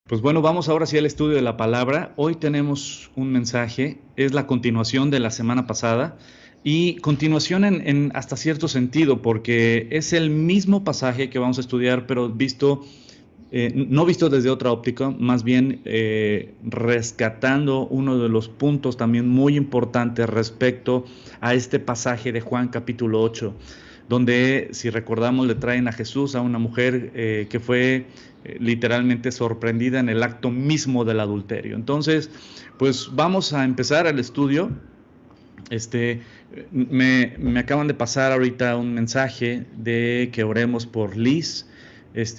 Pues bueno, vamos ahora sí al estudio de la palabra. Hoy tenemos un mensaje, es la continuación de la semana pasada y continuación en hasta cierto sentido, porque es el mismo pasaje que vamos a estudiar, pero visto, no visto desde otra óptica, más bien rescatando uno de los puntos también muy importantes respecto a este pasaje de Juan capítulo 8, donde, si recordamos, le traen a Jesús a una mujer que fue literalmente sorprendida en el acto mismo del adulterio. Entonces, pues vamos a empezar el estudio. Este, me acaban de pasar ahorita un mensaje de que oremos por Liz.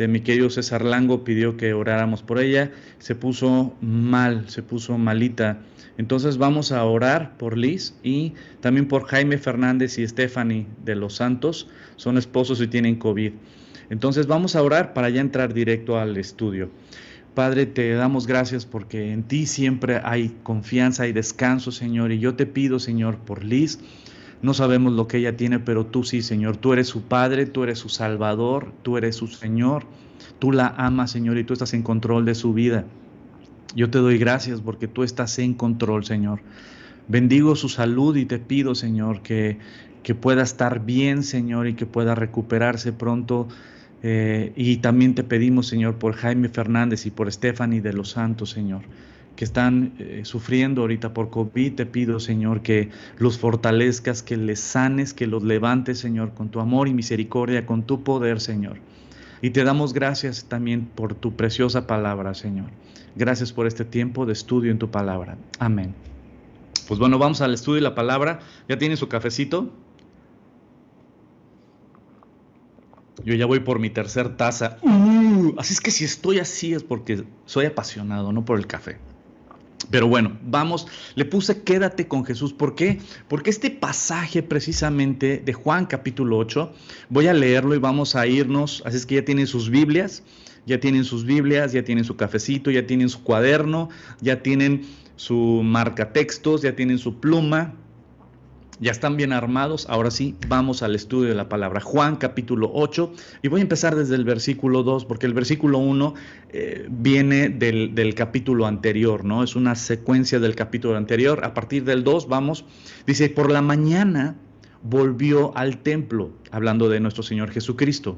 Mi querido César Lango pidió que oráramos por ella. Se puso mal, se puso malita. Entonces vamos a orar por Liz y también por Jaime Fernández y Stephanie de los Santos. Son esposos y tienen COVID. Entonces vamos a orar para ya entrar directo al estudio. Padre, te damos gracias porque en ti siempre hay confianza y descanso, Señor. Y yo te pido, Señor, por Liz. No sabemos lo que ella tiene, pero tú sí, Señor. Tú eres su Padre, tú eres su Salvador, tú eres su Señor. Tú la amas, Señor, y tú estás en control de su vida. Yo te doy gracias porque tú estás en control, Señor. Bendigo su salud y te pido, Señor, que pueda estar bien, Señor, y que pueda recuperarse pronto. Y también te pedimos, Señor, por Jaime Fernández y por Stephanie de los Santos, Señor, que están sufriendo ahorita por COVID. Te pido, Señor, que los fortalezcas, que les sanes, que los levantes, Señor, con tu amor y misericordia, con tu poder, Señor. Y te damos gracias también por tu preciosa palabra, Señor. Gracias por este tiempo de estudio en tu palabra. Amén. Pues bueno, vamos al estudio de la palabra. ¿Ya tienen su cafecito? Yo ya voy por mi tercer taza. Así es que si estoy así es porque soy apasionado, no por el café. Pero bueno, vamos, le puse quédate con Jesús. ¿Por qué? Porque este pasaje precisamente de Juan capítulo 8, voy a leerlo y vamos a irnos, así es que ya tienen sus Biblias, ya tienen sus Biblias, ya tienen su cafecito, ya tienen su cuaderno, ya tienen su marcatextos, ya tienen su pluma. Ya están bien armados. Ahora sí, vamos al estudio de la palabra. Juan capítulo 8. Y voy a empezar desde el versículo 2, porque el versículo 1 viene del capítulo anterior, ¿no? Es una secuencia del capítulo anterior. A partir del 2 vamos. Dice, por la mañana volvió al templo, hablando de nuestro Señor Jesucristo.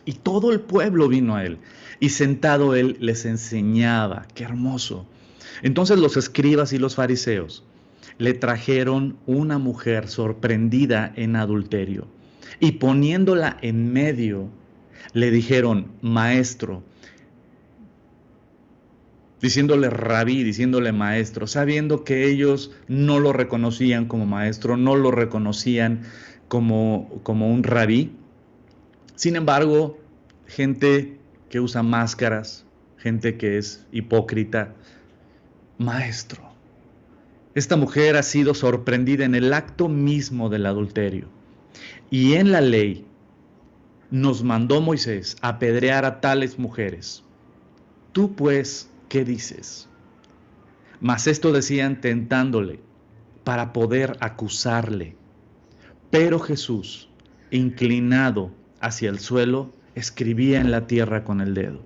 Y todo el pueblo vino a él. Y sentado él les enseñaba. ¡Qué hermoso! Entonces los escribas y los fariseos le trajeron una mujer sorprendida en adulterio y poniéndola en medio, le dijeron, maestro, diciéndole rabí, diciéndole maestro, sabiendo que ellos no lo reconocían como maestro, no lo reconocían como un rabí. Sin embargo, gente que usa máscaras, gente que es hipócrita, maestro. Esta mujer ha sido sorprendida en el acto mismo del adulterio. Y en la ley nos mandó Moisés apedrear a tales mujeres. Tú pues, ¿qué dices? Mas esto decían tentándole para poder acusarle. Pero Jesús, inclinado hacia el suelo, escribía en la tierra con el dedo.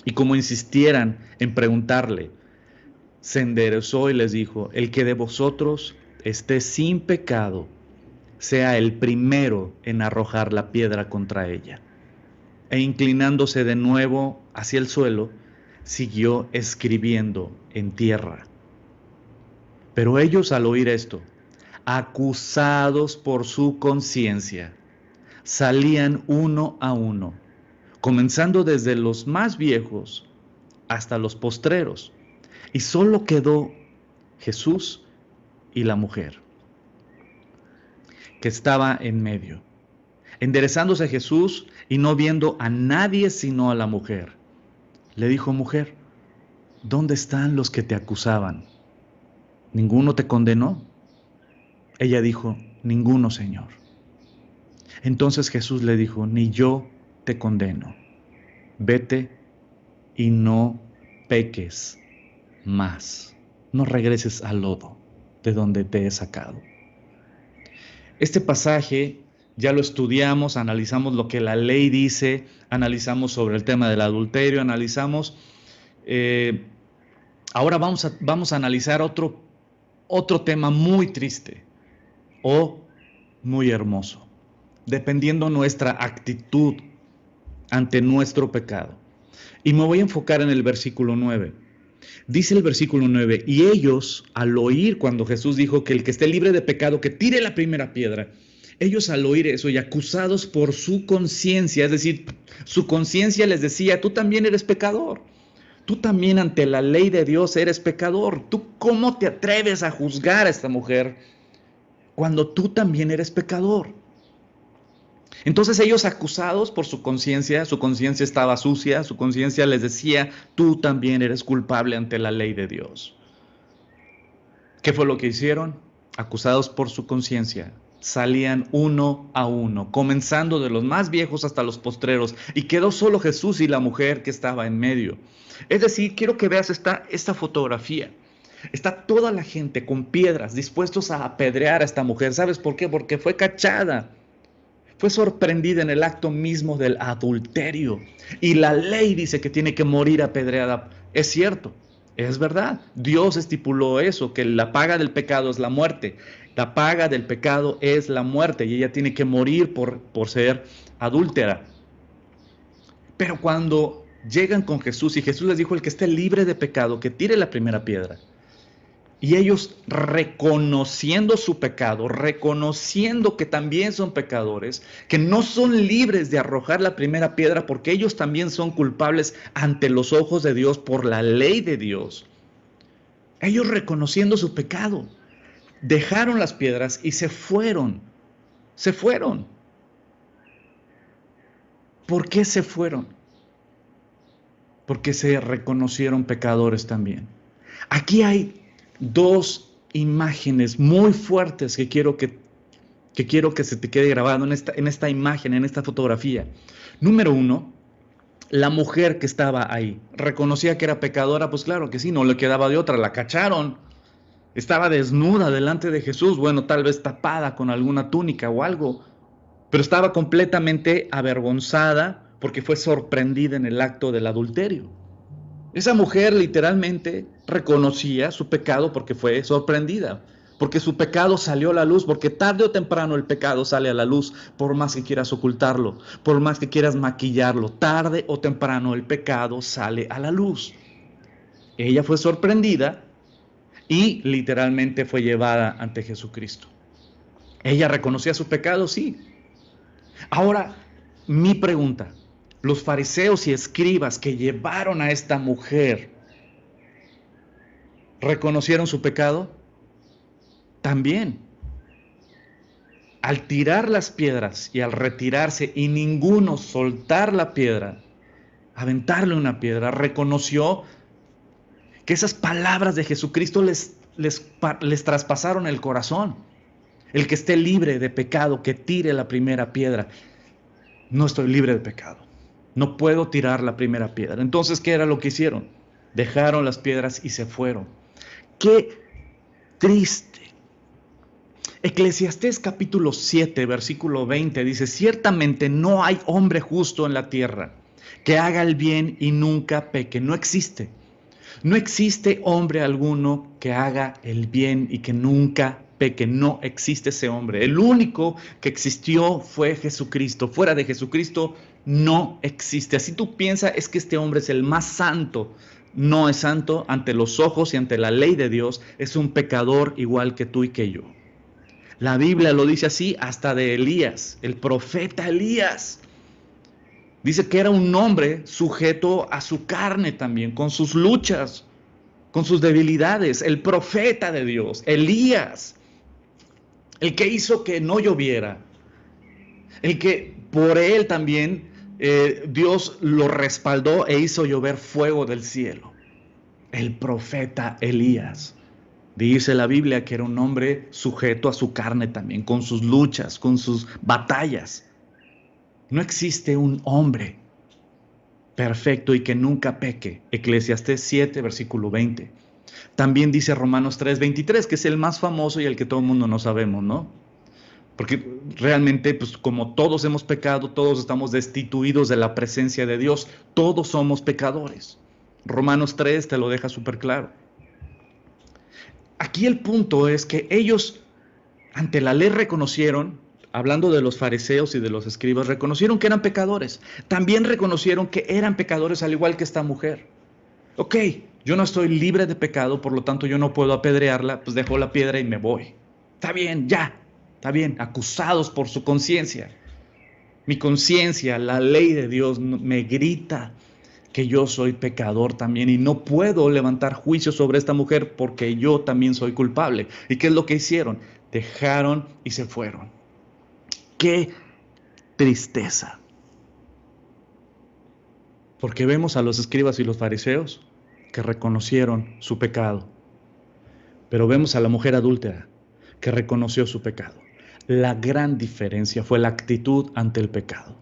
Y como insistieran en preguntarle, se enderezó y les dijo, el que de vosotros esté sin pecado, sea el primero en arrojar la piedra contra ella. E inclinándose de nuevo hacia el suelo, siguió escribiendo en tierra. Pero ellos, al oír esto, acusados por su conciencia, salían uno a uno, comenzando desde los más viejos hasta los postreros, y solo quedó Jesús y la mujer, que estaba en medio. Enderezándose Jesús y no viendo a nadie sino a la mujer, le dijo, mujer, ¿dónde están los que te acusaban? ¿Ninguno te condenó? Ella dijo, ninguno, Señor. Entonces Jesús le dijo, ni yo te condeno. Vete y no peques más. No regreses al lodo de donde te he sacado. Este pasaje ya lo estudiamos, analizamos lo que la ley dice, analizamos sobre el tema del adulterio, analizamos. eh, Ahora vamos a analizar otro tema muy triste o muy hermoso, dependiendo nuestra actitud ante nuestro pecado. Y me voy a enfocar en el versículo 9. Dice el versículo 9, y ellos al oír cuando Jesús dijo que el que esté libre de pecado, que tire la primera piedra, ellos al oír eso y acusados por su conciencia, es decir, su conciencia les decía, tú también eres pecador, tú también ante la ley de Dios eres pecador, tú cómo te atreves a juzgar a esta mujer cuando tú también eres pecador. Entonces ellos acusados por su conciencia estaba sucia, su conciencia les decía, tú también eres culpable ante la ley de Dios. ¿Qué fue lo que hicieron? Acusados por su conciencia, salían uno a uno, comenzando de los más viejos hasta los postreros, y quedó solo Jesús y la mujer que estaba en medio. Es decir, quiero que veas esta fotografía. Está toda la gente con piedras dispuestos a apedrear a esta mujer. ¿Sabes por qué? Porque fue cachada. Fue sorprendida en el acto mismo del adulterio. Y la ley dice que tiene que morir apedreada. Es cierto, es verdad. Dios estipuló eso, que la paga del pecado es la muerte. La paga del pecado es la muerte y ella tiene que morir por ser adúltera. Pero cuando llegan con Jesús y Jesús les dijo, el que esté libre de pecado, que tire la primera piedra. Y ellos reconociendo su pecado, reconociendo que también son pecadores, que no son libres de arrojar la primera piedra porque ellos también son culpables ante los ojos de Dios por la ley de Dios. Ellos reconociendo su pecado, dejaron las piedras y se fueron. Se fueron. ¿Por qué se fueron? Porque se reconocieron pecadores también. Aquí hay dos imágenes muy fuertes que quiero que se te quede grabado en esta imagen, en esta fotografía. Número uno, la mujer que estaba ahí. ¿Reconocía que era pecadora? Pues claro que sí, no le quedaba de otra, la cacharon. Estaba desnuda delante de Jesús, bueno, tal vez tapada con alguna túnica o algo, pero estaba completamente avergonzada porque fue sorprendida en el acto del adulterio. Esa mujer literalmente reconocía su pecado porque fue sorprendida, porque su pecado salió a la luz, porque tarde o temprano el pecado sale a la luz, por más que quieras ocultarlo, por más que quieras maquillarlo, tarde o temprano el pecado sale a la luz. Ella fue sorprendida y literalmente fue llevada ante Jesucristo. Ella reconocía su pecado, sí. Ahora, mi pregunta, los fariseos y escribas que llevaron a esta mujer, ¿reconocieron su pecado? También. Al tirar las piedras y al retirarse y ninguno soltar la piedra, aventarle una piedra, reconoció que esas palabras de Jesucristo les traspasaron el corazón. El que esté libre de pecado, que tire la primera piedra. No estoy libre de pecado. No puedo tirar la primera piedra. Entonces, ¿qué era lo que hicieron? Dejaron las piedras y se fueron. ¡Qué triste! Eclesiastés capítulo 7, versículo 20 dice, ciertamente no hay hombre justo en la tierra que haga el bien y nunca peque. No existe. No existe hombre alguno que haga el bien y que nunca peque. No existe ese hombre. El único que existió fue Jesucristo. Fuera de Jesucristo no existe. Así tú piensas, es que este hombre es el más santo. No es santo ante los ojos y ante la ley de Dios. Es un pecador igual que tú y que yo. La Biblia lo dice así hasta de Elías, el profeta Elías. Dice que era un hombre sujeto a su carne también, con sus luchas, con sus debilidades. El profeta de Dios, Elías, el que hizo que no lloviera, el que por él también Dios lo respaldó e hizo llover fuego del cielo. El profeta Elías. Dice la Biblia que era un hombre sujeto a su carne también, con sus luchas, con sus batallas. No existe un hombre perfecto y que nunca peque. Eclesiastés 7, versículo 20. También dice Romanos 3, 23, que es el más famoso y el que todo el mundo no sabemos, ¿no? Porque realmente, pues como todos hemos pecado, todos estamos destituidos de la presencia de Dios, todos somos pecadores. Romanos 3 te lo deja súper claro. Aquí el punto es que ellos ante la ley reconocieron, hablando de los fariseos y de los escribas, reconocieron que eran pecadores. También reconocieron que eran pecadores al igual que esta mujer. Ok, yo no estoy libre de pecado, por lo tanto yo no puedo apedrearla, pues dejo la piedra y me voy. Está bien, ya, está bien, acusados por su conciencia. Mi conciencia, la ley de Dios me grita que yo soy pecador también y no puedo levantar juicio sobre esta mujer porque yo también soy culpable. ¿Y qué es lo que hicieron? Dejaron y se fueron. ¡Qué tristeza! Porque vemos a los escribas y los fariseos que reconocieron su pecado, pero vemos a la mujer adúltera que reconoció su pecado. La gran diferencia fue la actitud ante el pecado.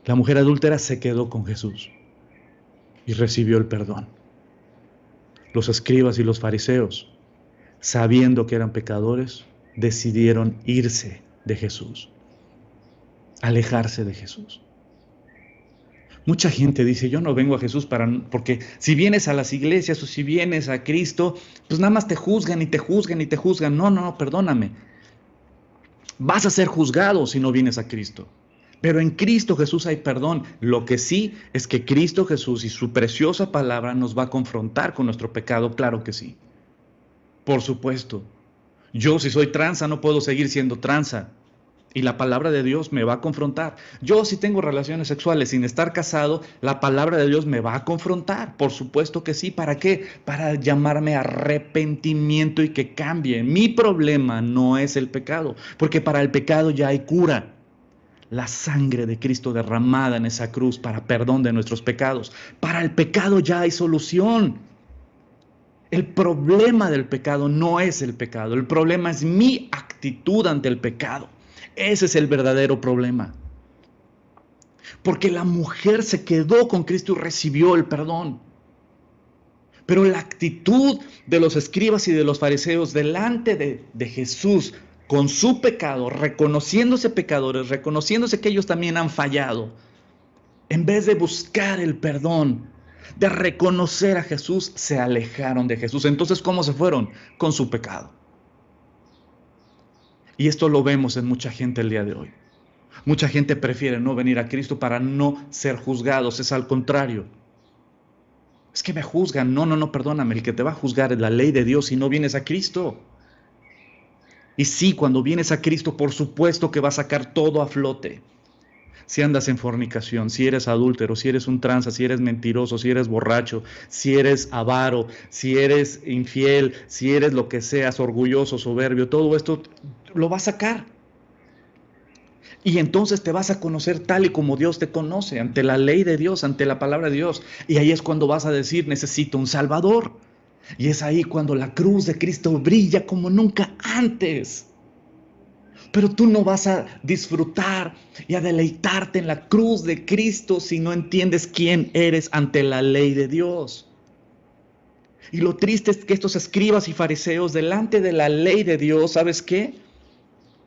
La mujer adúltera se quedó con Jesús y recibió el perdón. Los escribas y los fariseos, sabiendo que eran pecadores, decidieron irse de Jesús, alejarse de Jesús. Mucha gente dice, yo no vengo a Jesús porque si vienes a las iglesias o si vienes a Cristo, pues nada más te juzgan y te juzgan y te juzgan. No, perdóname. Vas a ser juzgado si no vienes a Cristo. Pero en Cristo Jesús hay perdón. Lo que sí es que Cristo Jesús y su preciosa palabra nos va a confrontar con nuestro pecado, claro que sí. Por supuesto. Yo si soy tranza no puedo seguir siendo tranza. Y la palabra de Dios me va a confrontar. Yo si tengo relaciones sexuales sin estar casado, la palabra de Dios me va a confrontar. Por supuesto que sí. ¿Para qué? Para llamarme a arrepentimiento y que cambie. Mi problema no es el pecado, porque para el pecado ya hay cura. La sangre de Cristo derramada en esa cruz para perdón de nuestros pecados. Para el pecado ya hay solución. El problema del pecado no es el pecado. El problema es mi actitud ante el pecado. Ese es el verdadero problema. Porque la mujer se quedó con Cristo y recibió el perdón. Pero la actitud de los escribas y de los fariseos delante de Jesús con su pecado, reconociéndose pecadores, reconociéndose que ellos también han fallado, en vez de buscar el perdón, de reconocer a Jesús, se alejaron de Jesús. Entonces, ¿cómo se fueron? Con su pecado. Y esto lo vemos en mucha gente el día de hoy. Mucha gente prefiere no venir a Cristo para no ser juzgados. Es al contrario. Es que me juzgan. No, perdóname. El que te va a juzgar es la ley de Dios si no vienes a Cristo. Y sí, cuando vienes a Cristo, por supuesto que va a sacar todo a flote. Si andas en fornicación, si eres adúltero, si eres un tranza, si eres mentiroso, si eres borracho, si eres avaro, si eres infiel, si eres lo que seas, orgulloso, soberbio, todo esto lo va a sacar. Y entonces te vas a conocer tal y como Dios te conoce, ante la ley de Dios, ante la palabra de Dios. Y ahí es cuando vas a decir, necesito un Salvador. Y es ahí cuando la cruz de Cristo brilla como nunca antes. Pero tú no vas a disfrutar y a deleitarte en la cruz de Cristo si no entiendes quién eres ante la ley de Dios. Y lo triste es que estos escribas y fariseos delante de la ley de Dios, ¿sabes qué?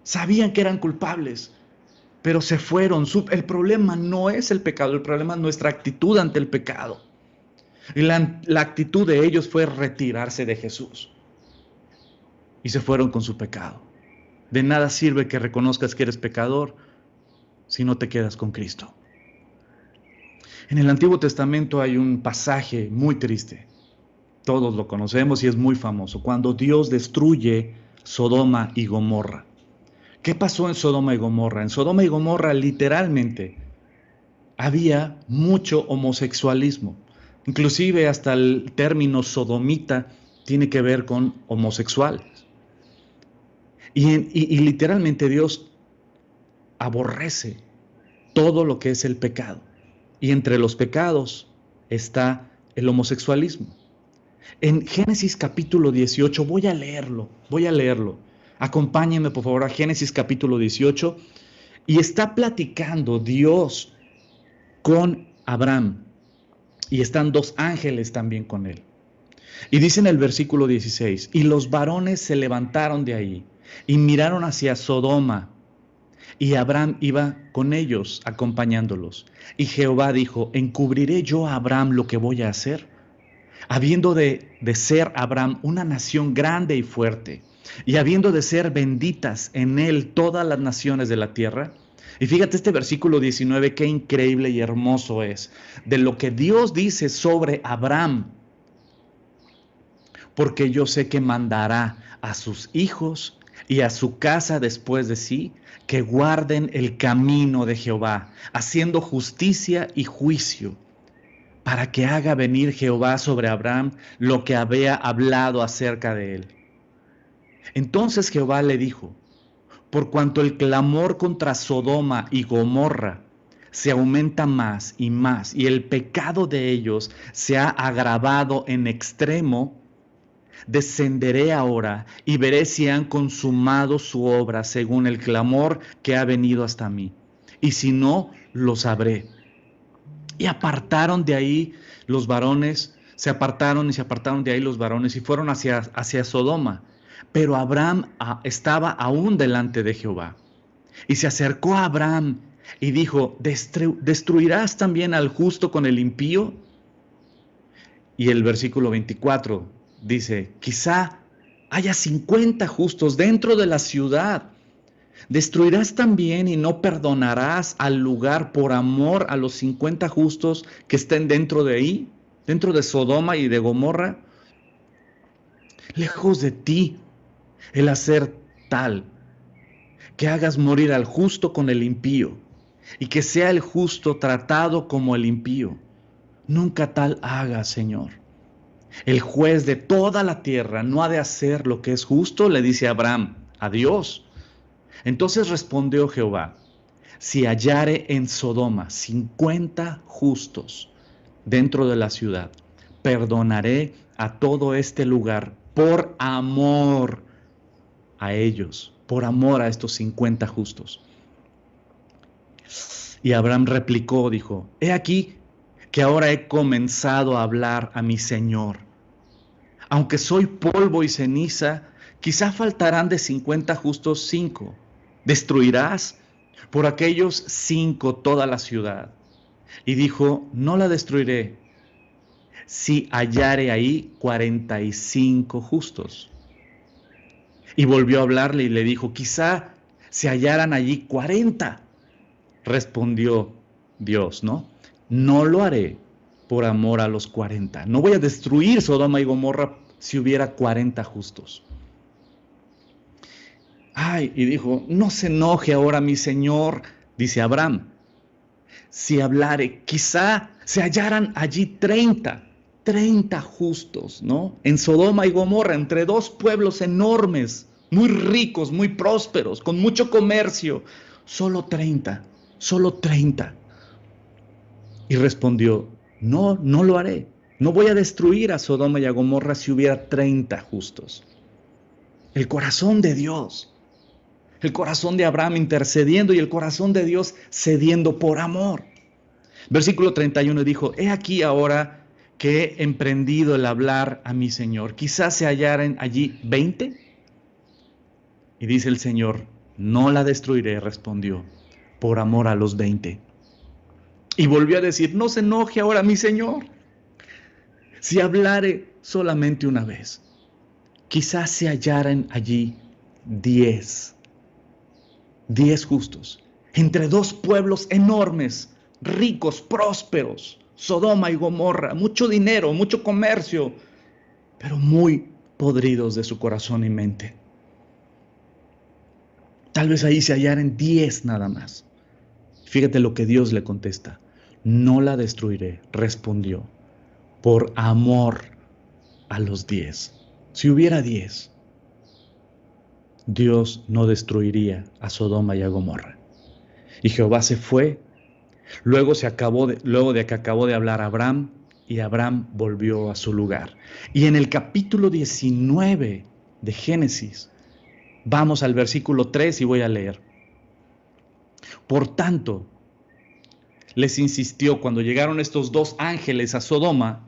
Sabían que eran culpables, pero se fueron. El problema no es el pecado, el problema es nuestra actitud ante el pecado. Y la actitud de ellos fue retirarse de Jesús. Y se fueron con su pecado. De nada sirve que reconozcas que eres pecador si no te quedas con Cristo. En el Antiguo Testamento hay un pasaje muy triste. Todos lo conocemos y es muy famoso. Cuando Dios destruye Sodoma y Gomorra. ¿Qué pasó en Sodoma y Gomorra? En Sodoma y Gomorra literalmente había mucho homosexualismo. Inclusive hasta el término sodomita tiene que ver con homosexuales. Y literalmente Dios aborrece todo lo que es el pecado. Y entre los pecados está el homosexualismo. En Génesis capítulo 18, voy a leerlo. Acompáñenme por favor a Génesis capítulo 18 y está platicando Dios con Abraham y están dos ángeles también con él. Y dice en el versículo 16, y los varones se levantaron de ahí y miraron hacia Sodoma, y Abraham iba con ellos acompañándolos. Y Jehová dijo, ¿encubriré yo a Abraham lo que voy a hacer? Habiendo de ser Abraham una nación grande y fuerte, y habiendo de ser benditas en él todas las naciones de la tierra. Y fíjate este versículo 19, qué increíble y hermoso es, de lo que Dios dice sobre Abraham. Porque yo sé que mandará a sus hijos y a su casa después de sí, que guarden el camino de Jehová, haciendo justicia y juicio, para que haga venir Jehová sobre Abraham lo que había hablado acerca de él. Entonces Jehová le dijo, por cuanto el clamor contra Sodoma y Gomorra se aumenta más y el pecado de ellos se ha agravado en extremo, descenderé ahora y veré si han consumado su obra según el clamor que ha venido hasta mí. Y si no, lo sabré. Y apartaron de ahí los varones, se apartaron de ahí los varones y fueron hacia Sodoma. Pero Abraham estaba aún delante de Jehová. Y se acercó a Abraham y dijo, ¿destruirás también al justo con el impío? Y el versículo 24 dice, quizá haya 50 justos dentro de la ciudad. ¿Destruirás también y no perdonarás al lugar por amor a los 50 justos que estén dentro de ahí, dentro de Sodoma y de Gomorra? Lejos de ti el hacer tal, que hagas morir al justo con el impío, y que sea el justo tratado como el impío. Nunca tal hagas, Señor. El juez de toda la tierra no ha de hacer lo que es justo, le dice Abraham a Dios. Entonces respondió Jehová, si hallare en Sodoma 50 justos dentro de la ciudad, perdonaré a todo este lugar por amor a ellos, por amor a estos 50 justos. Y Abraham replicó, dijo, he aquí que ahora he comenzado a hablar a mi Señor. Aunque soy polvo y ceniza, quizá faltarán de 50 justos 5. ¿Destruirás por aquellos 5 toda la ciudad? Y dijo, no la destruiré, si hallare ahí 45 justos. Y volvió a hablarle y le dijo, quizá se hallaran allí 40. Respondió Dios, ¿no? No lo haré por amor a los 40. No voy a destruir Sodoma y Gomorra si hubiera 40 justos. Ay, y dijo, no se enoje ahora mi señor, dice Abraham, si hablare, quizá se hallaran allí 30 justos, ¿no? En Sodoma y Gomorra, entre dos pueblos enormes, muy ricos, muy prósperos, con mucho comercio, solo 30. Y respondió, no, no lo haré. No voy a destruir a Sodoma y a Gomorra si hubiera 30 justos. El corazón de Dios, el corazón de Abraham intercediendo y el corazón de Dios cediendo por amor. Versículo 31 dijo, he aquí ahora que he emprendido el hablar a mi Señor. Quizás se hallaran allí 20. Y dice el Señor, no la destruiré, respondió, por amor a los 20. Y volvió a decir, no se enoje ahora mi Señor, si hablare solamente una vez. Quizás se hallaran allí 10 justos, entre dos pueblos enormes, ricos, prósperos, Sodoma y Gomorra, mucho dinero, mucho comercio, pero muy podridos de su corazón y mente. Tal vez ahí se hallaran 10 nada más. Fíjate lo que Dios le contesta. No la destruiré, respondió, por amor a los 10. Si hubiera 10, Dios no destruiría a Sodoma y a Gomorra. Y Jehová se fue. Luego de que acabó de hablar Abraham, y Abraham volvió a su lugar. Y en el capítulo 19 de Génesis, vamos al versículo 3 y voy a leer. Por tanto, les insistió cuando llegaron estos dos ángeles a Sodoma,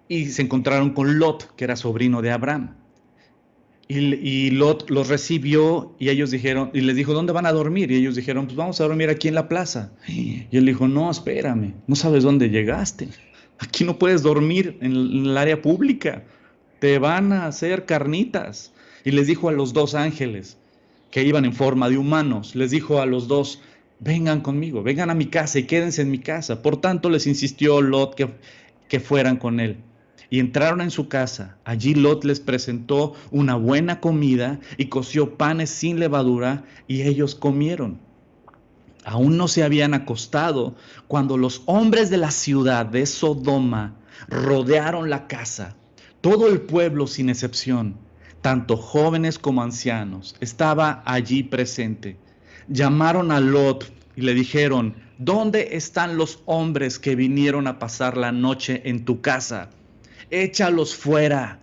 y se encontraron con Lot, que era sobrino de Abraham. Y Lot los recibió y ellos dijeron, y les dijo, ¿dónde van a dormir? Y ellos dijeron, pues vamos a dormir aquí en la plaza. Y él dijo, no, espérame, no sabes dónde llegaste. Aquí no puedes dormir en el área pública. Te van a hacer carnitas. Y les dijo a los dos ángeles que iban en forma de humanos, les dijo a los dos, vengan conmigo, vengan a mi casa y quédense en mi casa. Por tanto les insistió Lot que fueran con él. Y entraron en su casa. Allí Lot les presentó una buena comida y coció panes sin levadura y ellos comieron. Aún no se habían acostado cuando los hombres de la ciudad de Sodoma rodearon la casa. Todo el pueblo sin excepción, tanto jóvenes como ancianos, estaba allí presente. Llamaron a Lot y le dijeron, ¿dónde están los hombres que vinieron a pasar la noche en tu casa? Échalos fuera,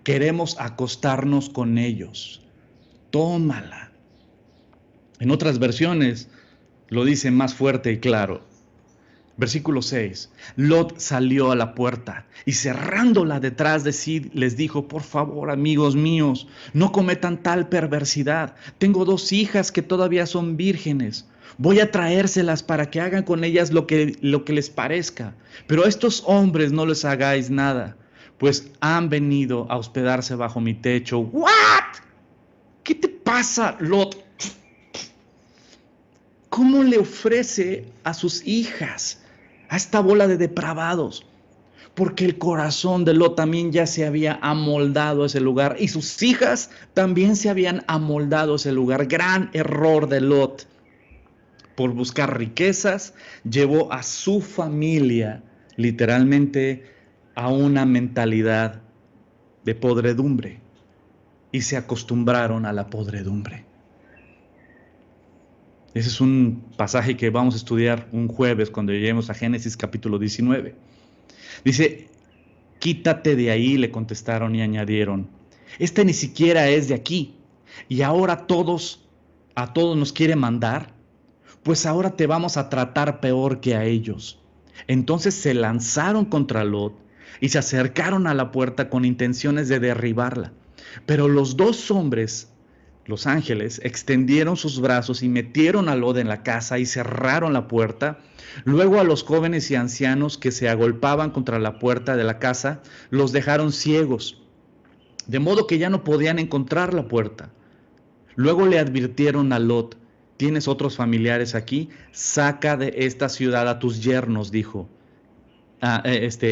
queremos acostarnos con ellos. Tómala. En otras versiones lo dice más fuerte y claro. Versículo 6. Lot salió a la puerta y cerrándola detrás de sí les dijo, por favor, amigos míos, no cometan tal perversidad. Tengo 2 hijas que todavía son vírgenes. Voy a traérselas para que hagan con ellas lo que les parezca. Pero a estos hombres no les hagáis nada, pues han venido a hospedarse bajo mi techo. ¿What? ¿Qué te pasa, Lot? ¿Cómo le ofrece a sus hijas a esta bola de depravados? Porque el corazón de Lot también ya se había amoldado a ese lugar y sus hijas también se habían amoldado a ese lugar. Gran error de Lot. Por buscar riquezas, llevó a su familia literalmente a una mentalidad de podredumbre y se acostumbraron a la podredumbre. Ese es un pasaje que vamos a estudiar un jueves cuando lleguemos a Génesis capítulo 19. Dice, quítate de ahí, le contestaron y añadieron, este ni siquiera es de aquí y ahora a todos nos quiere mandar, pues ahora te vamos a tratar peor que a ellos. Entonces se lanzaron contra Lot y se acercaron a la puerta con intenciones de derribarla. Pero los 2 hombres, los ángeles, extendieron sus brazos y metieron a Lot en la casa y cerraron la puerta. Luego a los jóvenes y ancianos que se agolpaban contra la puerta de la casa, los dejaron ciegos, de modo que ya no podían encontrar la puerta. Luego le advirtieron a Lot, ¿tienes otros familiares aquí? Saca de esta ciudad a tus yernos, dijo.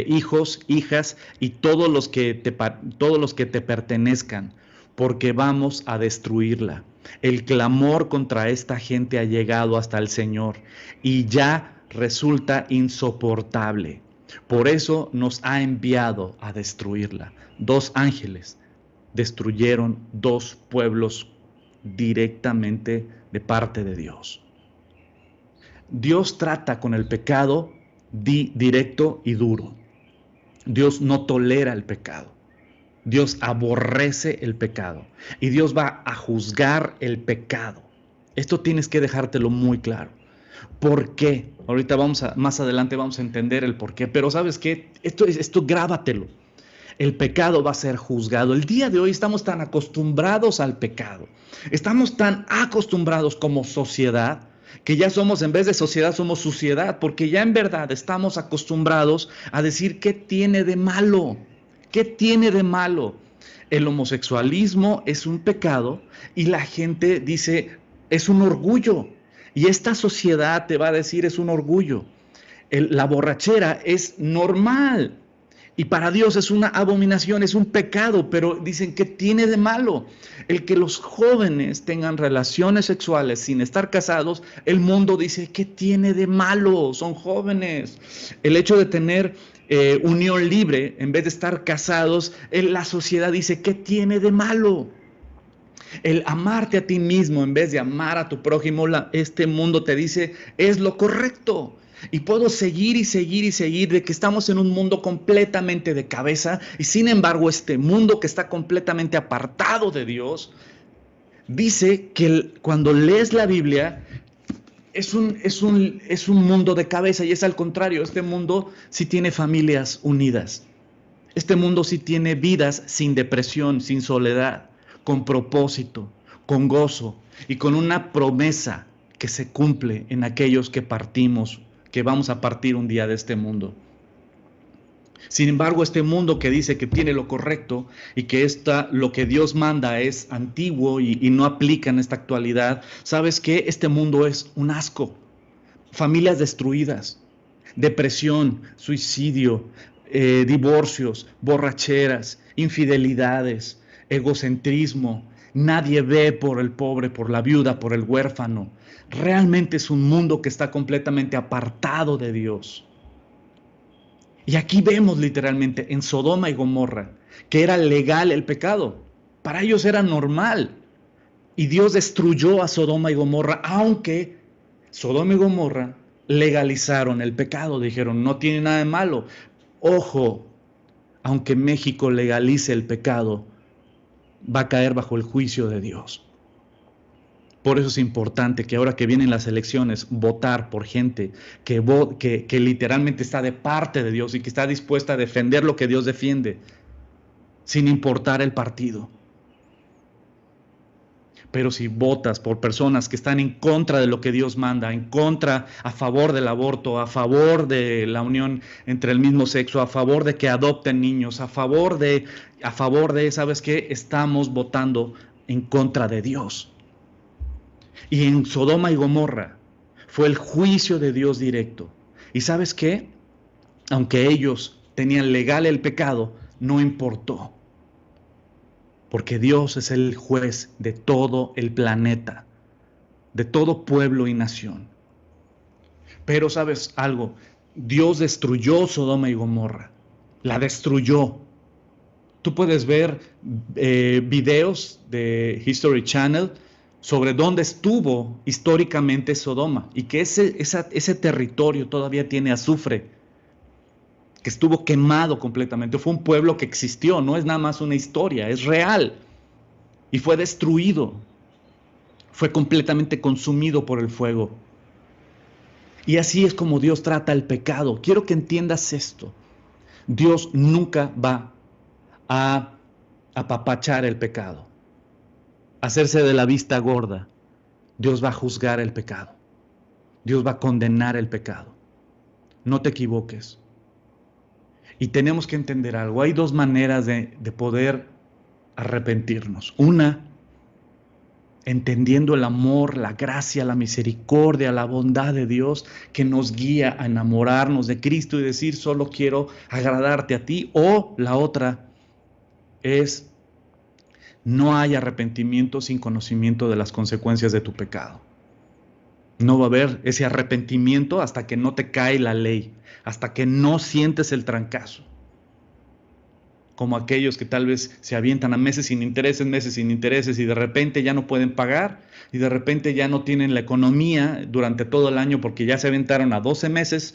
Hijos, hijas y todos los que te pertenezcan, porque vamos a destruirla. El clamor contra esta gente ha llegado hasta el Señor y ya resulta insoportable. Por eso nos ha enviado a destruirla. 2 ángeles destruyeron 2 pueblos directamente de parte de Dios. Dios trata con el pecado directo y duro. Dios no tolera el pecado. Dios aborrece el pecado y Dios va a juzgar el pecado. Esto tienes que dejártelo muy claro. ¿Por qué? Ahorita más adelante vamos a entender el por qué, pero ¿sabes qué? Esto grábatelo. El pecado va a ser juzgado. El día de hoy estamos tan acostumbrados al pecado. Estamos tan acostumbrados como sociedad que ya somos, en vez de sociedad, somos suciedad, porque ya en verdad estamos acostumbrados a decir ¿qué tiene de malo? ¿Qué tiene de malo? El homosexualismo es un pecado y la gente dice es un orgullo. Y esta sociedad te va a decir es un orgullo. La borrachera es normal. Y para Dios es una abominación, es un pecado, pero dicen, ¿qué tiene de malo? El que los jóvenes tengan relaciones sexuales sin estar casados, el mundo dice, ¿qué tiene de malo? Son jóvenes. El hecho de tener unión libre en vez de estar casados, la sociedad dice, ¿qué tiene de malo? El amarte a ti mismo en vez de amar a tu prójimo, este mundo te dice, es lo correcto. Y puedo seguir y seguir y seguir de que estamos en un mundo completamente de cabeza y sin embargo este mundo que está completamente apartado de Dios dice que cuando lees la Biblia es un mundo de cabeza y es al contrario, este mundo sí tiene familias unidas. Este mundo sí tiene vidas sin depresión, sin soledad, con propósito, con gozo y con una promesa que se cumple en aquellos que partimos, que vamos a partir un día de este mundo. Sin embargo, este mundo que dice que tiene lo correcto y que lo que Dios manda es antiguo y no aplica en esta actualidad, ¿sabes qué? Este mundo es un asco. Familias destruidas, depresión, suicidio, divorcios, borracheras, infidelidades, egocentrismo. Nadie ve por el pobre, por la viuda, por el huérfano. Realmente es un mundo que está completamente apartado de Dios. Y aquí vemos literalmente en Sodoma y Gomorra que era legal el pecado. Para ellos era normal. Y Dios destruyó a Sodoma y Gomorra, aunque Sodoma y Gomorra legalizaron el pecado. Dijeron, no tiene nada de malo. Ojo, aunque México legalice el pecado, va a caer bajo el juicio de Dios. Por eso es importante que ahora que vienen las elecciones, votar por gente que literalmente está de parte de Dios y que está dispuesta a defender lo que Dios defiende, sin importar el partido. Pero si votas por personas que están en contra de lo que Dios manda, en contra, a favor del aborto, a favor de la unión entre el mismo sexo, a favor de que adopten niños, a favor de, ¿sabes qué? Estamos votando en contra de Dios. Y en Sodoma y Gomorra fue el juicio de Dios directo. ¿Y sabes qué? Aunque ellos tenían legal el pecado, no importó. Porque Dios es el juez de todo el planeta, de todo pueblo y nación. Pero ¿sabes algo? Dios destruyó Sodoma y Gomorra. La destruyó. Tú puedes ver videos de History Channel sobre dónde estuvo históricamente Sodoma y que ese territorio todavía tiene azufre, que estuvo quemado completamente. Fue un pueblo que existió, no es nada más una historia, es real. Y fue destruido, fue completamente consumido por el fuego. Y así es como Dios trata el pecado. Quiero que entiendas esto. Dios nunca va a apapachar el pecado, hacerse de la vista gorda. Dios va a juzgar el pecado. Dios va a condenar el pecado. No te equivoques. Y tenemos que entender algo. Hay dos maneras de poder arrepentirnos. Una, entendiendo el amor, la gracia, la misericordia, la bondad de Dios que nos guía a enamorarnos de Cristo y decir, solo quiero agradarte a ti. O la otra es, no hay arrepentimiento sin conocimiento de las consecuencias de tu pecado. No va a haber ese arrepentimiento hasta que no te cae la ley, hasta que no sientes el trancazo. Como aquellos que tal vez se avientan a meses sin intereses y de repente ya no pueden pagar y de repente ya no tienen la economía durante todo el año porque ya se aventaron a 12 meses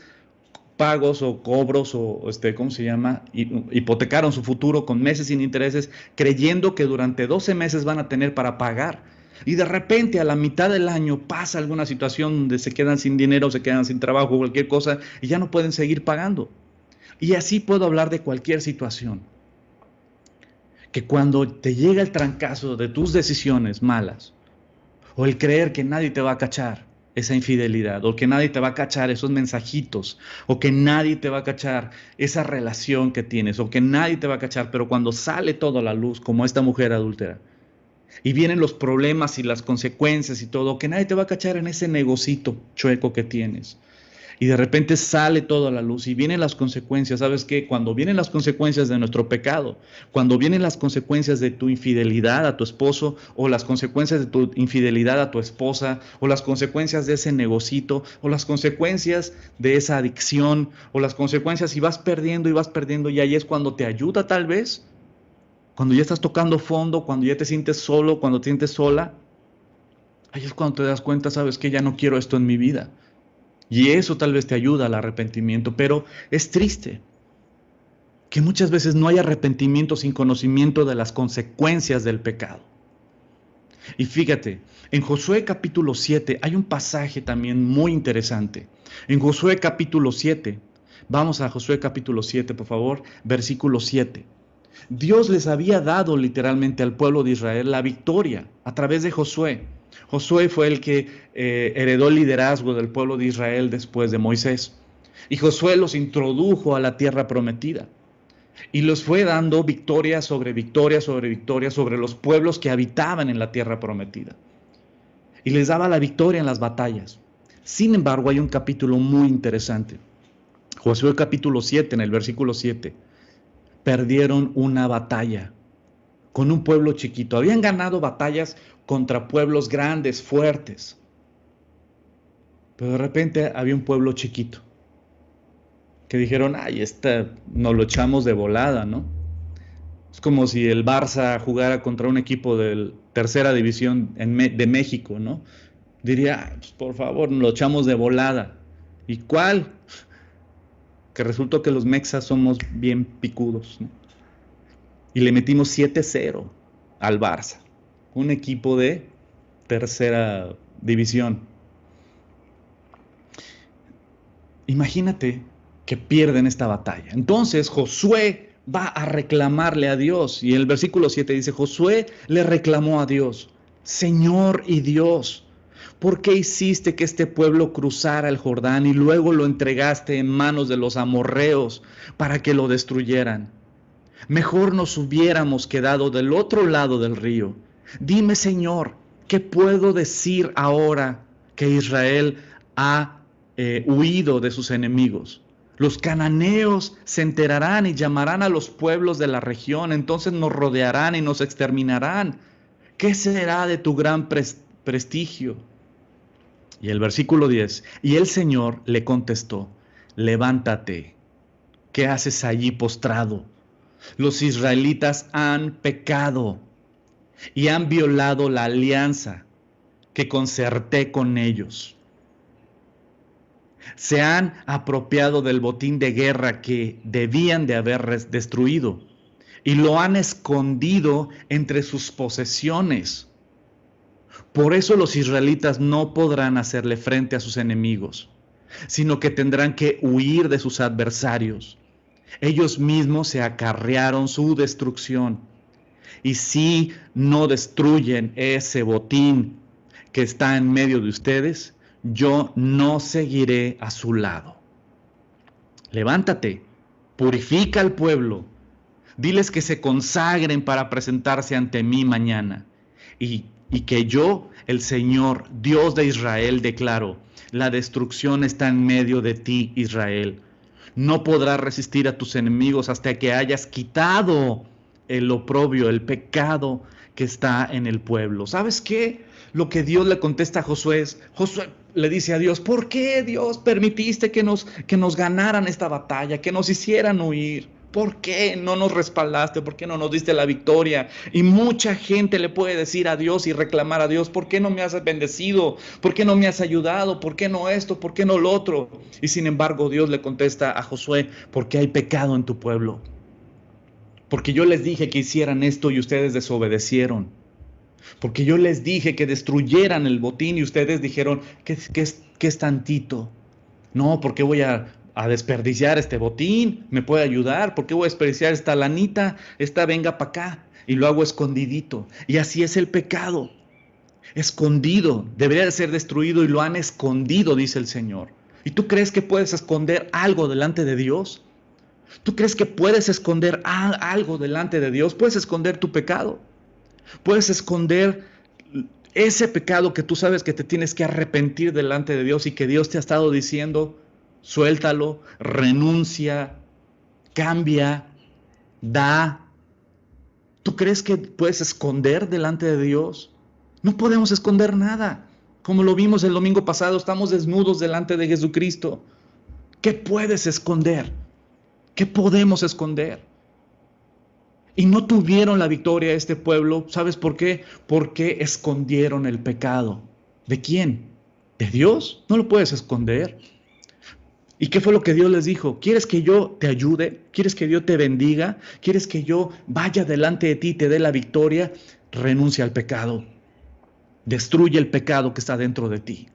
pagos o cobros o ¿cómo se llama? Hipotecaron su futuro con meses sin intereses creyendo que durante 12 meses van a tener para pagar. Y de repente a la mitad del año pasa alguna situación donde se quedan sin dinero, se quedan sin trabajo, cualquier cosa y ya no pueden seguir pagando. Y así puedo hablar de cualquier situación. Que cuando te llega el trancazo de tus decisiones malas, o el creer que nadie te va a cachar esa infidelidad, o que nadie te va a cachar esos mensajitos, o que nadie te va a cachar esa relación que tienes, o que nadie te va a cachar, pero cuando sale todo a la luz, como esta mujer adúltera, y vienen los problemas y las consecuencias y todo, que nadie te va a cachar en ese negocito chueco que tienes. Y de repente sale todo a la luz y vienen las consecuencias. ¿Sabes qué? Cuando vienen las consecuencias de nuestro pecado, cuando vienen las consecuencias de tu infidelidad a tu esposo, o las consecuencias de tu infidelidad a tu esposa, o las consecuencias de ese negocito, o las consecuencias de esa adicción, o las consecuencias y vas perdiendo, y ahí es cuando te ayuda tal vez, cuando ya estás tocando fondo, cuando ya te sientes solo, cuando te sientes sola, ahí es cuando te das cuenta, ¿sabes qué? Ya no quiero esto en mi vida. Y eso tal vez te ayuda al arrepentimiento, pero es triste que muchas veces no hay arrepentimiento sin conocimiento de las consecuencias del pecado. Y fíjate, en Josué capítulo 7 hay un pasaje también muy interesante. En Josué capítulo 7 Vamos a Josué capítulo 7, por favor, versículo 7. Dios les había dado literalmente al pueblo de Israel la victoria a través de Josué. Josué fue el que heredó el liderazgo del pueblo de Israel después de Moisés. Y Josué los introdujo a la tierra prometida. Y los fue dando victoria sobre victoria sobre victoria sobre los pueblos que habitaban en la tierra prometida. Y les daba la victoria en las batallas. Sin embargo, hay un capítulo muy interesante. Josué capítulo 7, en el versículo 7. Perdieron una batalla con un pueblo chiquito. Habían ganado batallas contra pueblos grandes, fuertes. Pero de repente había un pueblo chiquito que dijeron, ay, nos lo echamos de volada, ¿no? Es como si el Barça jugara contra un equipo de tercera división de México, ¿no? Diría, pues, por favor, nos lo echamos de volada. ¿Y cuál? Que resultó que los mexas somos bien picudos, ¿no? Y le metimos 7-0 al Barça, un equipo de tercera división. Imagínate que pierden esta batalla. Entonces Josué va a reclamarle a Dios. Y el versículo 7 dice, Josué le reclamó a Dios, Señor y Dios, ¿por qué hiciste que este pueblo cruzara el Jordán y luego lo entregaste en manos de los amorreos para que lo destruyeran? Mejor nos hubiéramos quedado del otro lado del río. Dime, Señor, ¿qué puedo decir ahora que Israel ha huido de sus enemigos? Los cananeos se enterarán y llamarán a los pueblos de la región, entonces nos rodearán y nos exterminarán. ¿Qué será de tu gran prestigio? Y el versículo 10, y el Señor le contestó, levántate, ¿qué haces allí postrado? Los israelitas han pecado y han violado la alianza que concerté con ellos. Se han apropiado del botín de guerra que debían de haber destruido y lo han escondido entre sus posesiones. Por eso los israelitas no podrán hacerle frente a sus enemigos, sino que tendrán que huir de sus adversarios. Ellos mismos se acarrearon su destrucción. Y si no destruyen ese botín que está en medio de ustedes, yo no seguiré a su lado. Levántate, purifica al pueblo, diles que se consagren para presentarse ante mí mañana. Y que yo, el Señor, Dios de Israel, declaro, la destrucción está en medio de ti, Israel. No podrás resistir a tus enemigos hasta que hayas quitado el oprobio, el pecado que está en el pueblo. ¿Sabes qué? Lo que Dios le contesta a Josué es, Josué le dice a Dios, ¿por qué Dios permitiste que nos ganaran esta batalla, que nos hicieran huir? ¿Por qué no nos respaldaste? ¿Por qué no nos diste la victoria? Y mucha gente le puede decir a Dios y reclamar a Dios, ¿por qué no me has bendecido? ¿Por qué no me has ayudado? ¿Por qué no esto? ¿Por qué no lo otro? Y sin embargo Dios le contesta a Josué, porque hay pecado en tu pueblo. Porque yo les dije que hicieran esto y ustedes desobedecieron. Porque yo les dije que destruyeran el botín y ustedes dijeron que es tantito. No, ¿por qué voy a desperdiciar este botín? ¿Me puede ayudar? ¿Por qué voy a desperdiciar esta lanita? Esta venga para acá. Y lo hago escondidito. Y así es el pecado. Escondido. Debería de ser destruido y lo han escondido, dice el Señor. ¿Y tú crees que puedes esconder algo delante de Dios? ¿Tú crees que puedes esconder algo delante de Dios? Puedes esconder tu pecado. Puedes esconder ese pecado que tú sabes que te tienes que arrepentir delante de Dios y que Dios te ha estado diciendo, suéltalo, renuncia, cambia, da. ¿Tú crees que puedes esconder delante de Dios? No podemos esconder nada. Como lo vimos el domingo pasado, estamos desnudos delante de Jesucristo. ¿Qué puedes esconder? ¿Qué podemos esconder? Y no tuvieron la victoria este pueblo. ¿Sabes por qué? Porque escondieron el pecado. ¿De quién? ¿De Dios? No lo puedes esconder. ¿Y qué fue lo que Dios les dijo? ¿Quieres que yo te ayude? ¿Quieres que Dios te bendiga? ¿Quieres que yo vaya delante de ti y te dé la victoria? Renuncia al pecado. Destruye el pecado que está dentro de ti.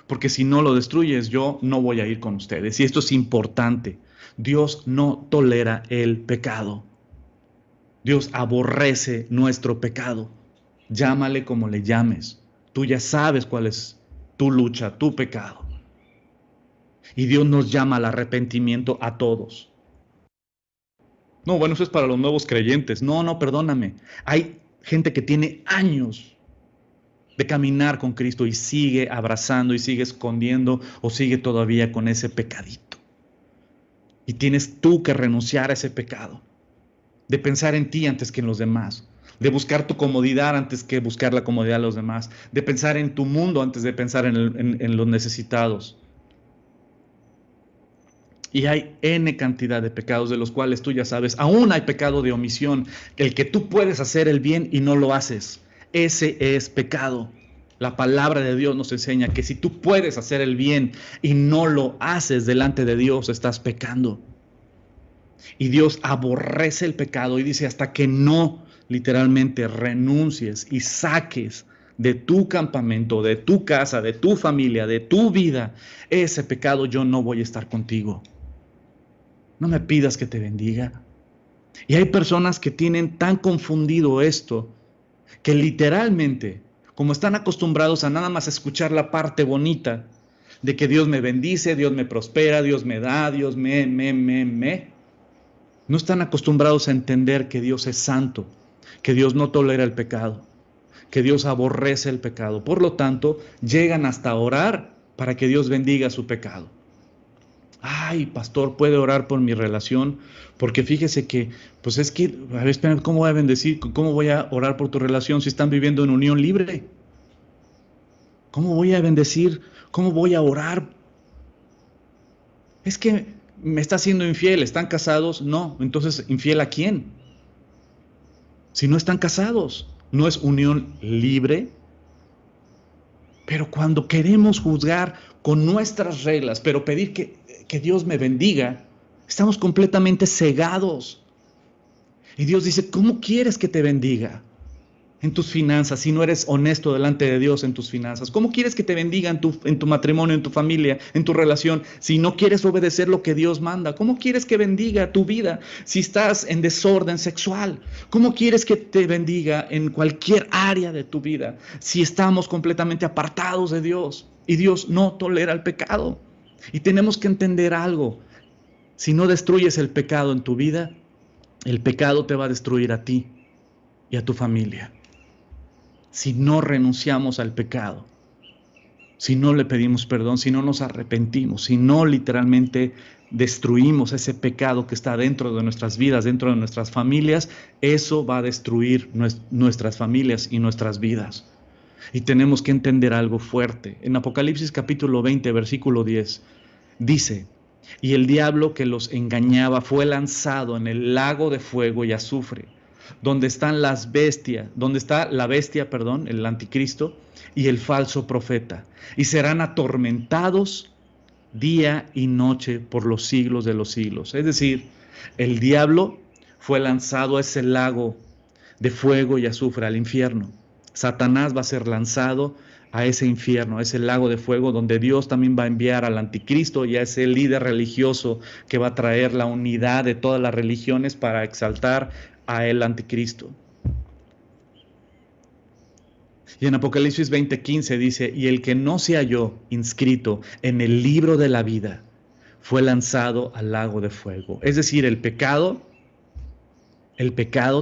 porque si no lo destruyes, yo no voy a ir con ustedes. Y esto es importante. Dios no tolera el pecado. Dios aborrece nuestro pecado. Llámale como le llames. Tú ya sabes cuál es tu lucha, tu pecado. Y Dios nos llama al arrepentimiento a todos. No, bueno, eso es para los nuevos creyentes. No, no, perdóname. Hay gente que tiene años de caminar con Cristo y sigue abrazando y sigue escondiendo o sigue todavía con ese pecadito. Y tienes tú que renunciar a ese pecado, de pensar en ti antes que en los demás, de buscar tu comodidad antes que buscar la comodidad de los demás, de pensar en tu mundo antes de pensar en los necesitados. Y hay N cantidad de pecados de los cuales tú ya sabes. Aún hay pecado de omisión, el que tú puedes hacer el bien y no lo haces. Ese es pecado. La palabra de Dios nos enseña que si tú puedes hacer el bien y no lo haces delante de Dios, estás pecando. Y Dios aborrece el pecado y dice hasta que no literalmente renuncies y saques de tu campamento, de tu casa, de tu familia, de tu vida, ese pecado, yo no voy a estar contigo. No me pidas que te bendiga. Y hay personas que tienen tan confundido esto que literalmente, como están acostumbrados a nada más escuchar la parte bonita de que Dios me bendice, Dios me prospera, Dios me da, Dios no están acostumbrados a entender que Dios es santo, que Dios no tolera el pecado, que Dios aborrece el pecado. Por lo tanto, llegan hasta orar para que Dios bendiga su pecado. Ay, pastor, puede orar por mi relación, porque fíjese que, pues es que, a ver, espera, ¿cómo voy a bendecir? ¿Cómo voy a orar por tu relación si están viviendo en unión libre? ¿Cómo voy a bendecir? ¿Cómo voy a orar? Es que me está siendo infiel, ¿están casados? No, entonces, ¿infiel a quién? Si no están casados, no es unión libre. Pero cuando queremos juzgar con nuestras reglas, pero pedir que Dios me bendiga, estamos completamente cegados. Y Dios dice, ¿cómo quieres que te bendiga en tus finanzas si no eres honesto delante de Dios en tus finanzas? ¿Cómo quieres que te bendiga en tu matrimonio, en tu familia, en tu relación, si no quieres obedecer lo que Dios manda? ¿Cómo quieres que bendiga tu vida si estás en desorden sexual? ¿Cómo quieres que te bendiga en cualquier área de tu vida si estamos completamente apartados de Dios? Y Dios no tolera el pecado. Y tenemos que entender algo. Si no destruyes el pecado en tu vida, el pecado te va a destruir a ti y a tu familia. Si no renunciamos al pecado, si no le pedimos perdón, si no nos arrepentimos, si no literalmente destruimos ese pecado que está dentro de nuestras vidas, dentro de nuestras familias, eso va a destruir nuestras familias y nuestras vidas. Y tenemos que entender algo fuerte. En Apocalipsis capítulo 20, versículo 10, dice, y el diablo que los engañaba fue lanzado en el lago de fuego y azufre, donde están las bestias, donde está la bestia, perdón, el anticristo y el falso profeta, y serán atormentados día y noche por los siglos de los siglos. Es decir, el diablo fue lanzado a ese lago de fuego y azufre, al infierno. Satanás va a ser lanzado a ese infierno, a ese lago de fuego, donde Dios también va a enviar al anticristo y a ese líder religioso que va a traer la unidad de todas las religiones para exaltar a el anticristo. Y en Apocalipsis 20:15 dice, y el que no se halló inscrito en el libro de la vida fue lanzado al lago de fuego. Es decir, el pecado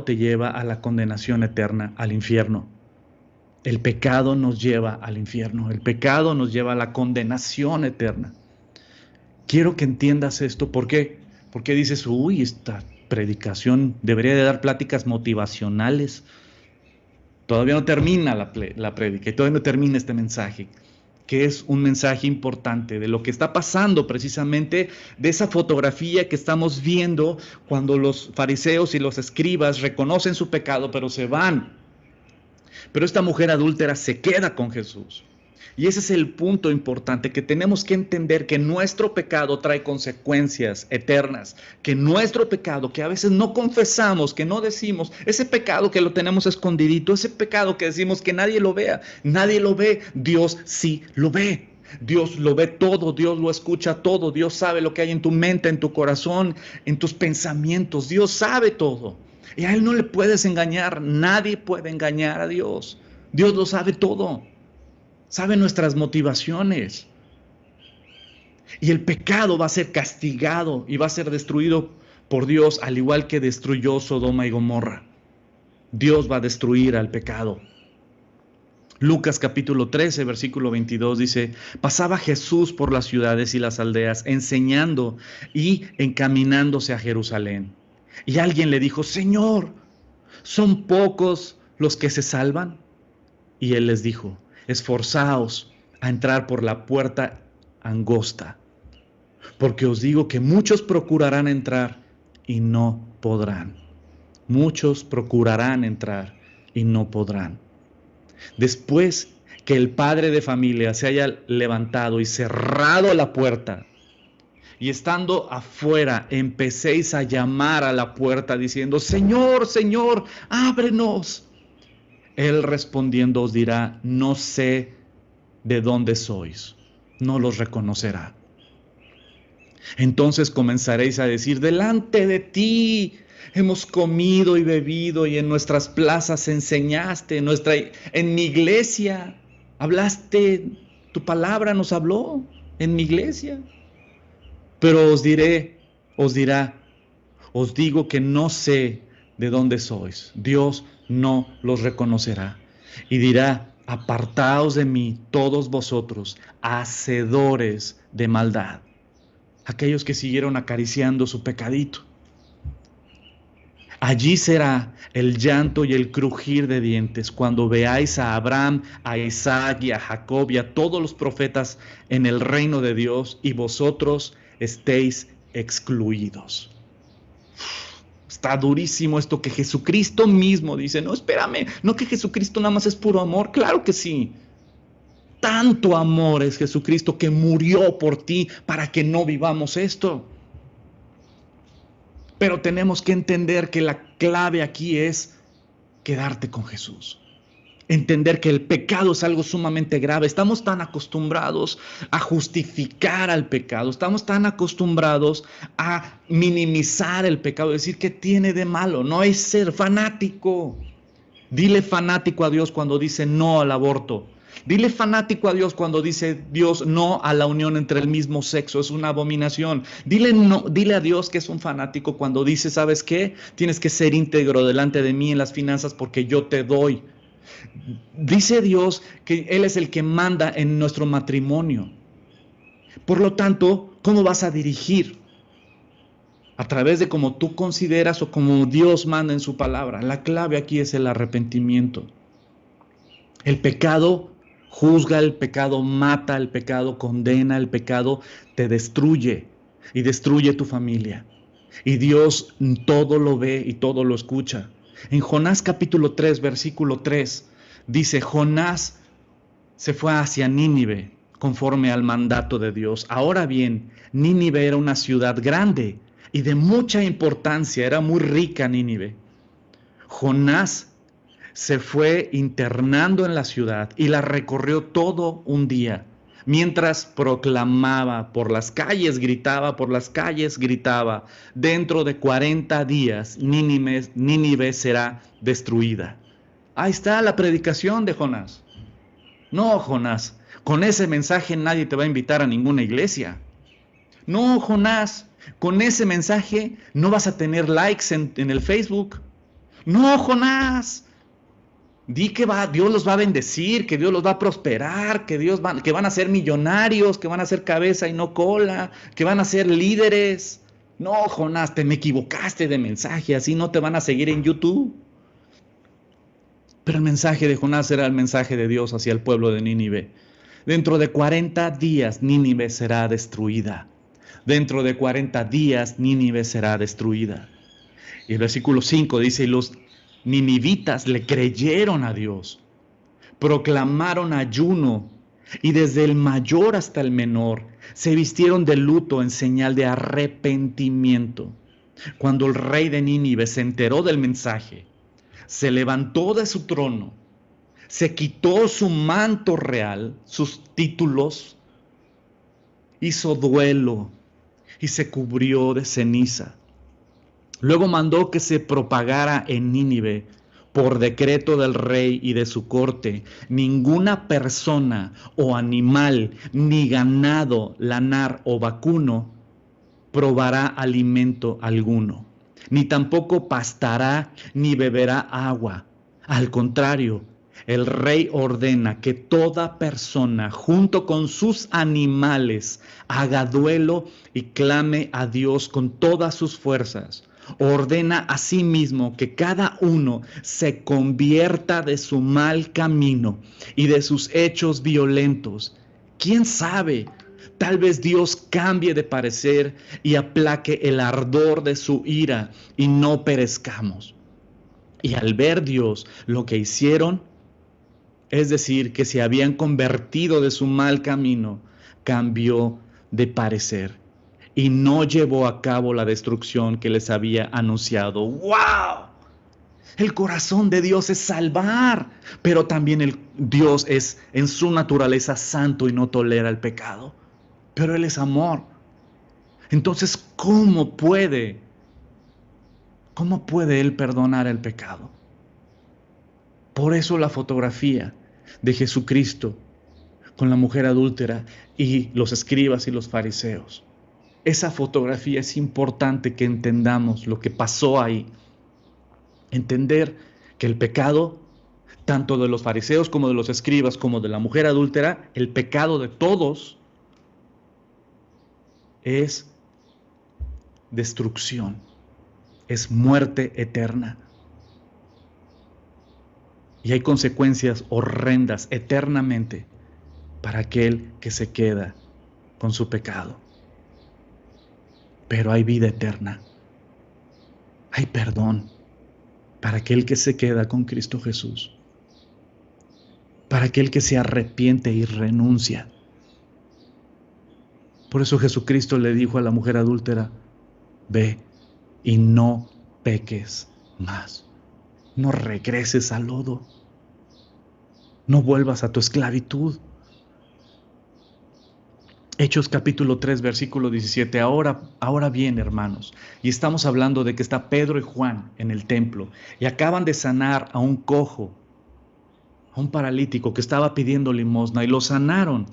te lleva a la condenación eterna, al infierno. El pecado nos lleva al infierno, el pecado nos lleva a la condenación eterna. Quiero que entiendas esto. ¿Por qué? Porque dices, uy, esta predicación debería de dar pláticas motivacionales. Todavía no termina la prédica y todavía no termina este mensaje, que es un mensaje importante de lo que está pasando precisamente, de esa fotografía que estamos viendo cuando los fariseos y los escribas reconocen su pecado, pero se van. Pero esta mujer adúltera se queda con Jesús. Y ese es el punto importante, que tenemos que entender que nuestro pecado trae consecuencias eternas, que nuestro pecado, que a veces no confesamos, que no decimos, ese pecado que lo tenemos escondidito, ese pecado que decimos que nadie lo vea, nadie lo ve, Dios sí lo ve. Dios lo ve todo, Dios lo escucha todo, Dios sabe lo que hay en tu mente, en tu corazón, en tus pensamientos. Dios sabe todo. Y a Él no le puedes engañar, nadie puede engañar a Dios. Dios lo sabe todo, sabe nuestras motivaciones. Y el pecado va a ser castigado y va a ser destruido por Dios, al igual que destruyó Sodoma y Gomorra. Dios va a destruir al pecado. Lucas capítulo 13, versículo 22 dice, pasaba Jesús por las ciudades y las aldeas, enseñando y encaminándose a Jerusalén. Y alguien le dijo, Señor, ¿son pocos los que se salvan? Y él les dijo, esforzaos a entrar por la puerta angosta, porque os digo que muchos procurarán entrar y no podrán. Muchos procurarán entrar y no podrán. Después que el padre de familia se haya levantado y cerrado la puerta, y estando afuera empecéis a llamar a la puerta diciendo, Señor, Señor, ábrenos. Él respondiendo os dirá, no sé de dónde sois, no los reconocerá. Entonces comenzaréis a decir, delante de ti hemos comido y bebido y en nuestras plazas enseñaste, en mi iglesia hablaste, tu palabra nos habló en mi iglesia. Pero os dirá, os digo que no sé de dónde sois. Dios no los reconocerá. Y dirá, apartaos de mí todos vosotros, hacedores de maldad. Aquellos que siguieron acariciando su pecadito. Allí será el llanto y el crujir de dientes cuando veáis a Abraham, a Isaac y a Jacob y a todos los profetas en el reino de Dios y vosotros estéis excluidos. Está durísimo esto que Jesucristo mismo dice, no, espérame, no que Jesucristo nada más es puro amor, claro que sí. Tanto amor es Jesucristo que murió por ti para que no vivamos esto. Pero tenemos que entender que la clave aquí es quedarte con Jesús. Entender que el pecado es algo sumamente grave. Estamos tan acostumbrados a justificar al pecado. Estamos tan acostumbrados a minimizar el pecado. Decir que tiene de malo. No es ser fanático. Dile fanático a Dios cuando dice no al aborto. Dile fanático a Dios cuando dice Dios no a la unión entre el mismo sexo, es una abominación. Dile a Dios que es un fanático cuando dice, ¿sabes qué? Tienes que ser íntegro delante de mí en las finanzas porque yo te doy. Dice Dios que Él es el que manda en nuestro matrimonio. Por lo tanto, ¿cómo vas a dirigir? A través de cómo tú consideras o como Dios manda en su palabra. La clave aquí es el arrepentimiento. El pecado juzga, el pecado mata, el pecado condena, el pecado te destruye y destruye tu familia. Y Dios todo lo ve y todo lo escucha. En Jonás capítulo 3, versículo 3, dice, Jonás se fue hacia Nínive conforme al mandato de Dios. Ahora bien, Nínive era una ciudad grande y de mucha importancia, era muy rica Nínive. Jonás se fue internando en la ciudad y la recorrió todo un día, mientras proclamaba por las calles, gritaba, dentro de 40 días Nínive será destruida. Ahí está la predicación de Jonás. No, Jonás, con ese mensaje nadie te va a invitar a ninguna iglesia. No, Jonás, con ese mensaje no vas a tener likes en el Facebook. No, Jonás, di que Dios los va a bendecir, que Dios los va a prosperar, que van a ser millonarios, que van a ser cabeza y no cola, que van a ser líderes. No, Jonás, me equivocaste de mensaje, así no te van a seguir en YouTube. Pero el mensaje de Jonás era el mensaje de Dios hacia el pueblo de Nínive. Dentro de 40 días Nínive será destruida. Dentro de 40 días Nínive será destruida. Y el versículo 5 dice, y los ninivitas le creyeron a Dios, proclamaron ayuno, y desde el mayor hasta el menor se vistieron de luto en señal de arrepentimiento. Cuando el rey de Nínive se enteró del mensaje, se levantó de su trono, se quitó su manto real, sus títulos, hizo duelo y se cubrió de ceniza. Luego mandó que se propagara en Nínive, por decreto del rey y de su corte, ninguna persona o animal, ni ganado, lanar o vacuno, probará alimento alguno, ni tampoco pastará ni beberá agua. Al contrario, el rey ordena que toda persona, junto con sus animales, haga duelo y clame a Dios con todas sus fuerzas. Ordena asimismo que cada uno se convierta de su mal camino y de sus hechos violentos. ¿Quién sabe? Tal vez Dios cambie de parecer y aplaque el ardor de su ira y no perezcamos. Y al ver Dios lo que hicieron, es decir, que se habían convertido de su mal camino, cambió de parecer y no llevó a cabo la destrucción que les había anunciado. ¡Wow! El corazón de Dios es salvar, pero también Dios es en su naturaleza santo y no tolera el pecado. Pero Él es amor. Entonces, ¿cómo puede Él perdonar el pecado? Por eso la fotografía de Jesucristo con la mujer adúltera y los escribas y los fariseos. Esa fotografía es importante que entendamos lo que pasó ahí. Entender que el pecado, tanto de los fariseos como de los escribas, como de la mujer adúltera, el pecado de todos es destrucción, es muerte eterna. Y hay consecuencias horrendas eternamente para aquel que se queda con su pecado. Pero hay vida eterna, hay perdón para aquel que se queda con Cristo Jesús, para aquel que se arrepiente y renuncia. Por eso Jesucristo le dijo a la mujer adúltera: ve y no peques más, no regreses al lodo, no vuelvas a tu esclavitud. Hechos capítulo 3, versículo 17. Ahora bien, hermanos, y estamos hablando de que está Pedro y Juan en el templo y acaban de sanar a un cojo, a un paralítico que estaba pidiendo limosna, y lo sanaron.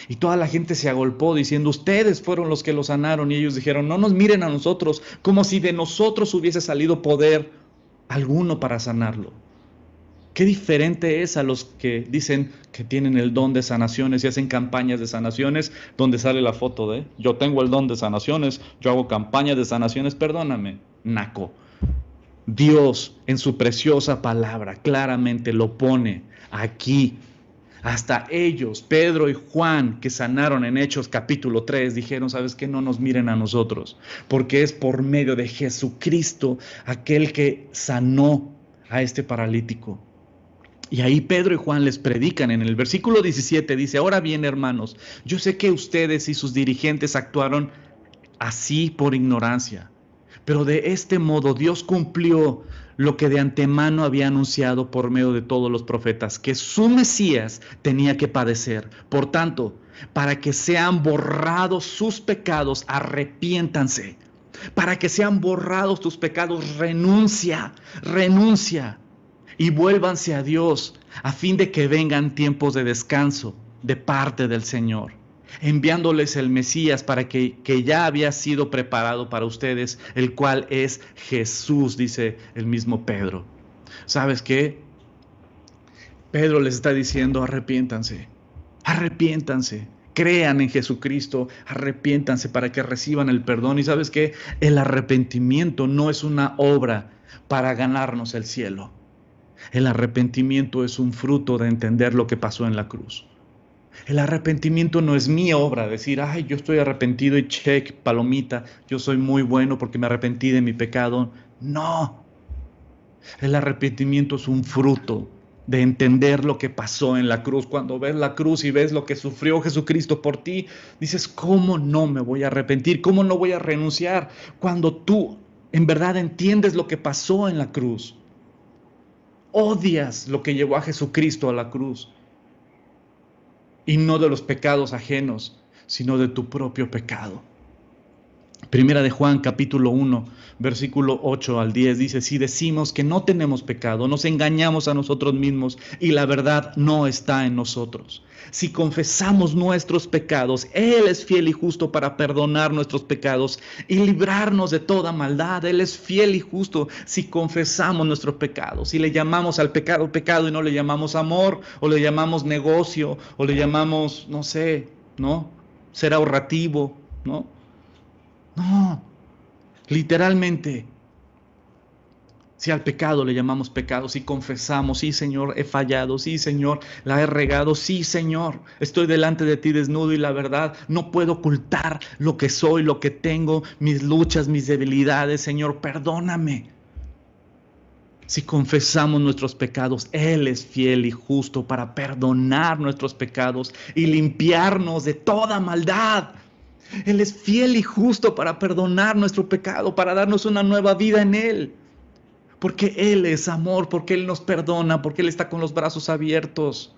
Y toda la gente se agolpó diciendo: ustedes fueron los que lo sanaron. Y ellos dijeron: no nos miren a nosotros, como si de nosotros hubiese salido poder alguno para sanarlo. Qué diferente es a los que dicen que tienen el don de sanaciones y hacen campañas de sanaciones donde sale la foto de: yo tengo el don de sanaciones, yo hago campañas de sanaciones. Perdóname, naco. Dios en su preciosa palabra claramente lo pone aquí. Hasta ellos, Pedro y Juan, que sanaron en Hechos capítulo 3, dijeron: ¿sabes qué? No nos miren a nosotros, porque es por medio de Jesucristo aquel que sanó a este paralítico. Y ahí Pedro y Juan les predican. En el versículo 17 dice: ahora bien, hermanos, yo sé que ustedes y sus dirigentes actuaron así por ignorancia, pero de este modo Dios cumplió lo que de antemano había anunciado por medio de todos los profetas, que su Mesías tenía que padecer. Por tanto, para que sean borrados sus pecados, arrepiéntanse. Para que sean borrados tus pecados, renuncia y vuélvanse a Dios, a fin de que vengan tiempos de descanso de parte del Señor, enviándoles el Mesías para que ya había sido preparado para ustedes, el cual es Jesús, dice el mismo Pedro. ¿Sabes qué? Pedro les está diciendo: arrepiéntanse, crean en Jesucristo, arrepiéntanse para que reciban el perdón. Y ¿sabes qué? El arrepentimiento no es una obra para ganarnos el cielo. El arrepentimiento es un fruto de entender lo que pasó en la cruz. El arrepentimiento no es mi obra, decir: ay, yo estoy arrepentido y check, palomita, yo soy muy bueno porque me arrepentí de mi pecado. No. El arrepentimiento es un fruto de entender lo que pasó en la cruz. Cuando ves la cruz y ves lo que sufrió Jesucristo por ti, dices: ¿cómo no me voy a arrepentir? ¿Cómo no voy a renunciar? Cuando tú en verdad entiendes lo que pasó en la cruz, odias lo que llevó a Jesucristo a la cruz y no de los pecados ajenos, sino de tu propio pecado. Primera de Juan, capítulo 1, versículo 8 al 10 dice: si decimos que no tenemos pecado, nos engañamos a nosotros mismos y la verdad no está en nosotros. Si confesamos nuestros pecados, Él es fiel y justo para perdonar nuestros pecados y librarnos de toda maldad. Él es fiel y justo si confesamos nuestros pecados. Si le llamamos al pecado pecado y no le llamamos amor, o le llamamos negocio, o le llamamos, no sé, ¿no? Ser ahorrativo, ¿no? No, literalmente, si al pecado le llamamos pecado, si confesamos: sí, Señor, he fallado, sí, Señor, la he regado, sí, Señor, estoy delante de ti desnudo y la verdad, no puedo ocultar lo que soy, lo que tengo, mis luchas, mis debilidades, Señor, perdóname. Si confesamos nuestros pecados, Él es fiel y justo para perdonar nuestros pecados y limpiarnos de toda maldad. Él es fiel y justo para perdonar nuestro pecado, para darnos una nueva vida en Él. Porque Él es amor, porque Él nos perdona, porque Él está con los brazos abiertos.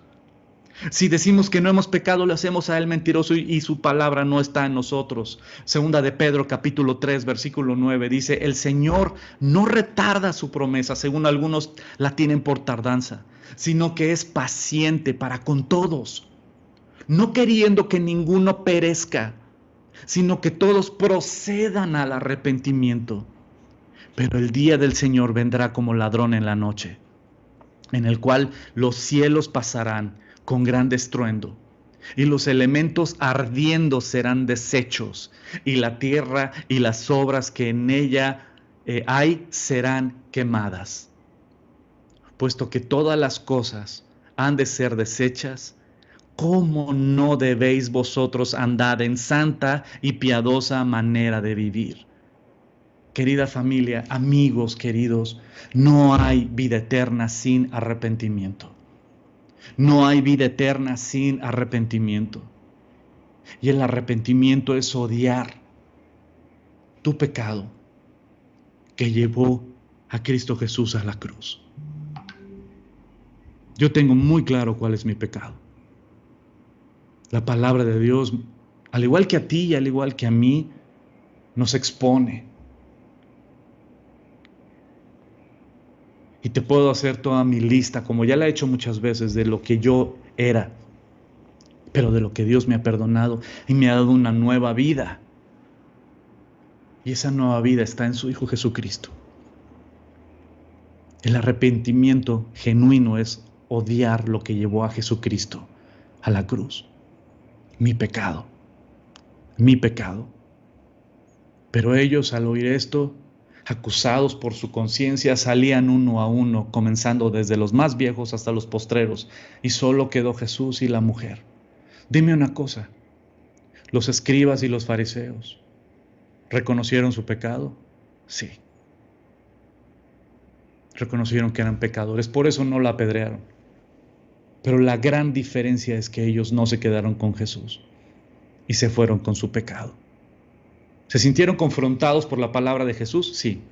Si decimos que no hemos pecado, le hacemos a Él mentiroso y su palabra no está en nosotros. Segunda de Pedro, capítulo 3, versículo 9, dice: el Señor no retarda su promesa, según algunos la tienen por tardanza, sino que es paciente para con todos, no queriendo que ninguno perezca, sino que todos procedan al arrepentimiento. Pero el día del Señor vendrá como ladrón en la noche, en el cual los cielos pasarán con gran estruendo, y los elementos ardiendo serán deshechos, y la tierra y las obras que en ella hay serán quemadas. Puesto que todas las cosas han de ser deshechas, ¿cómo no debéis vosotros andar en santa y piadosa manera de vivir? Querida familia, amigos queridos, no hay vida eterna sin arrepentimiento. No hay vida eterna sin arrepentimiento. Y el arrepentimiento es odiar tu pecado que llevó a Cristo Jesús a la cruz. Yo tengo muy claro cuál es mi pecado. La palabra de Dios, al igual que a ti y al igual que a mí, nos expone. Y te puedo hacer toda mi lista, como ya la he hecho muchas veces, de lo que yo era, pero de lo que Dios me ha perdonado y me ha dado una nueva vida. Y esa nueva vida está en su Hijo Jesucristo. El arrepentimiento genuino es odiar lo que llevó a Jesucristo a la cruz. Mi pecado. Mi pecado. Pero ellos, al oír esto, acusados por su conciencia, salían uno a uno, comenzando desde los más viejos hasta los postreros, y solo quedó Jesús y la mujer. Dime una cosa: ¿los escribas y los fariseos reconocieron su pecado? Sí. Reconocieron que eran pecadores, por eso no la apedrearon. Pero la gran diferencia es que ellos no se quedaron con Jesús y se fueron con su pecado. ¿Se sintieron confrontados por la palabra de Jesús? Sí.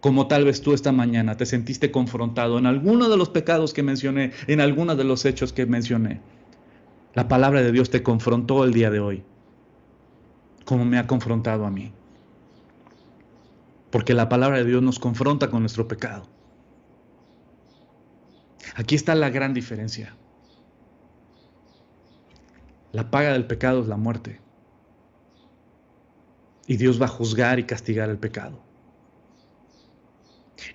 Como tal vez tú esta mañana te sentiste confrontado en alguno de los pecados que mencioné, en alguno de los hechos que mencioné. La palabra de Dios te confrontó el día de hoy, como me ha confrontado a mí. Porque la palabra de Dios nos confronta con nuestro pecado. Aquí está la gran diferencia. La paga del pecado es la muerte. Y Dios va a juzgar y castigar el pecado.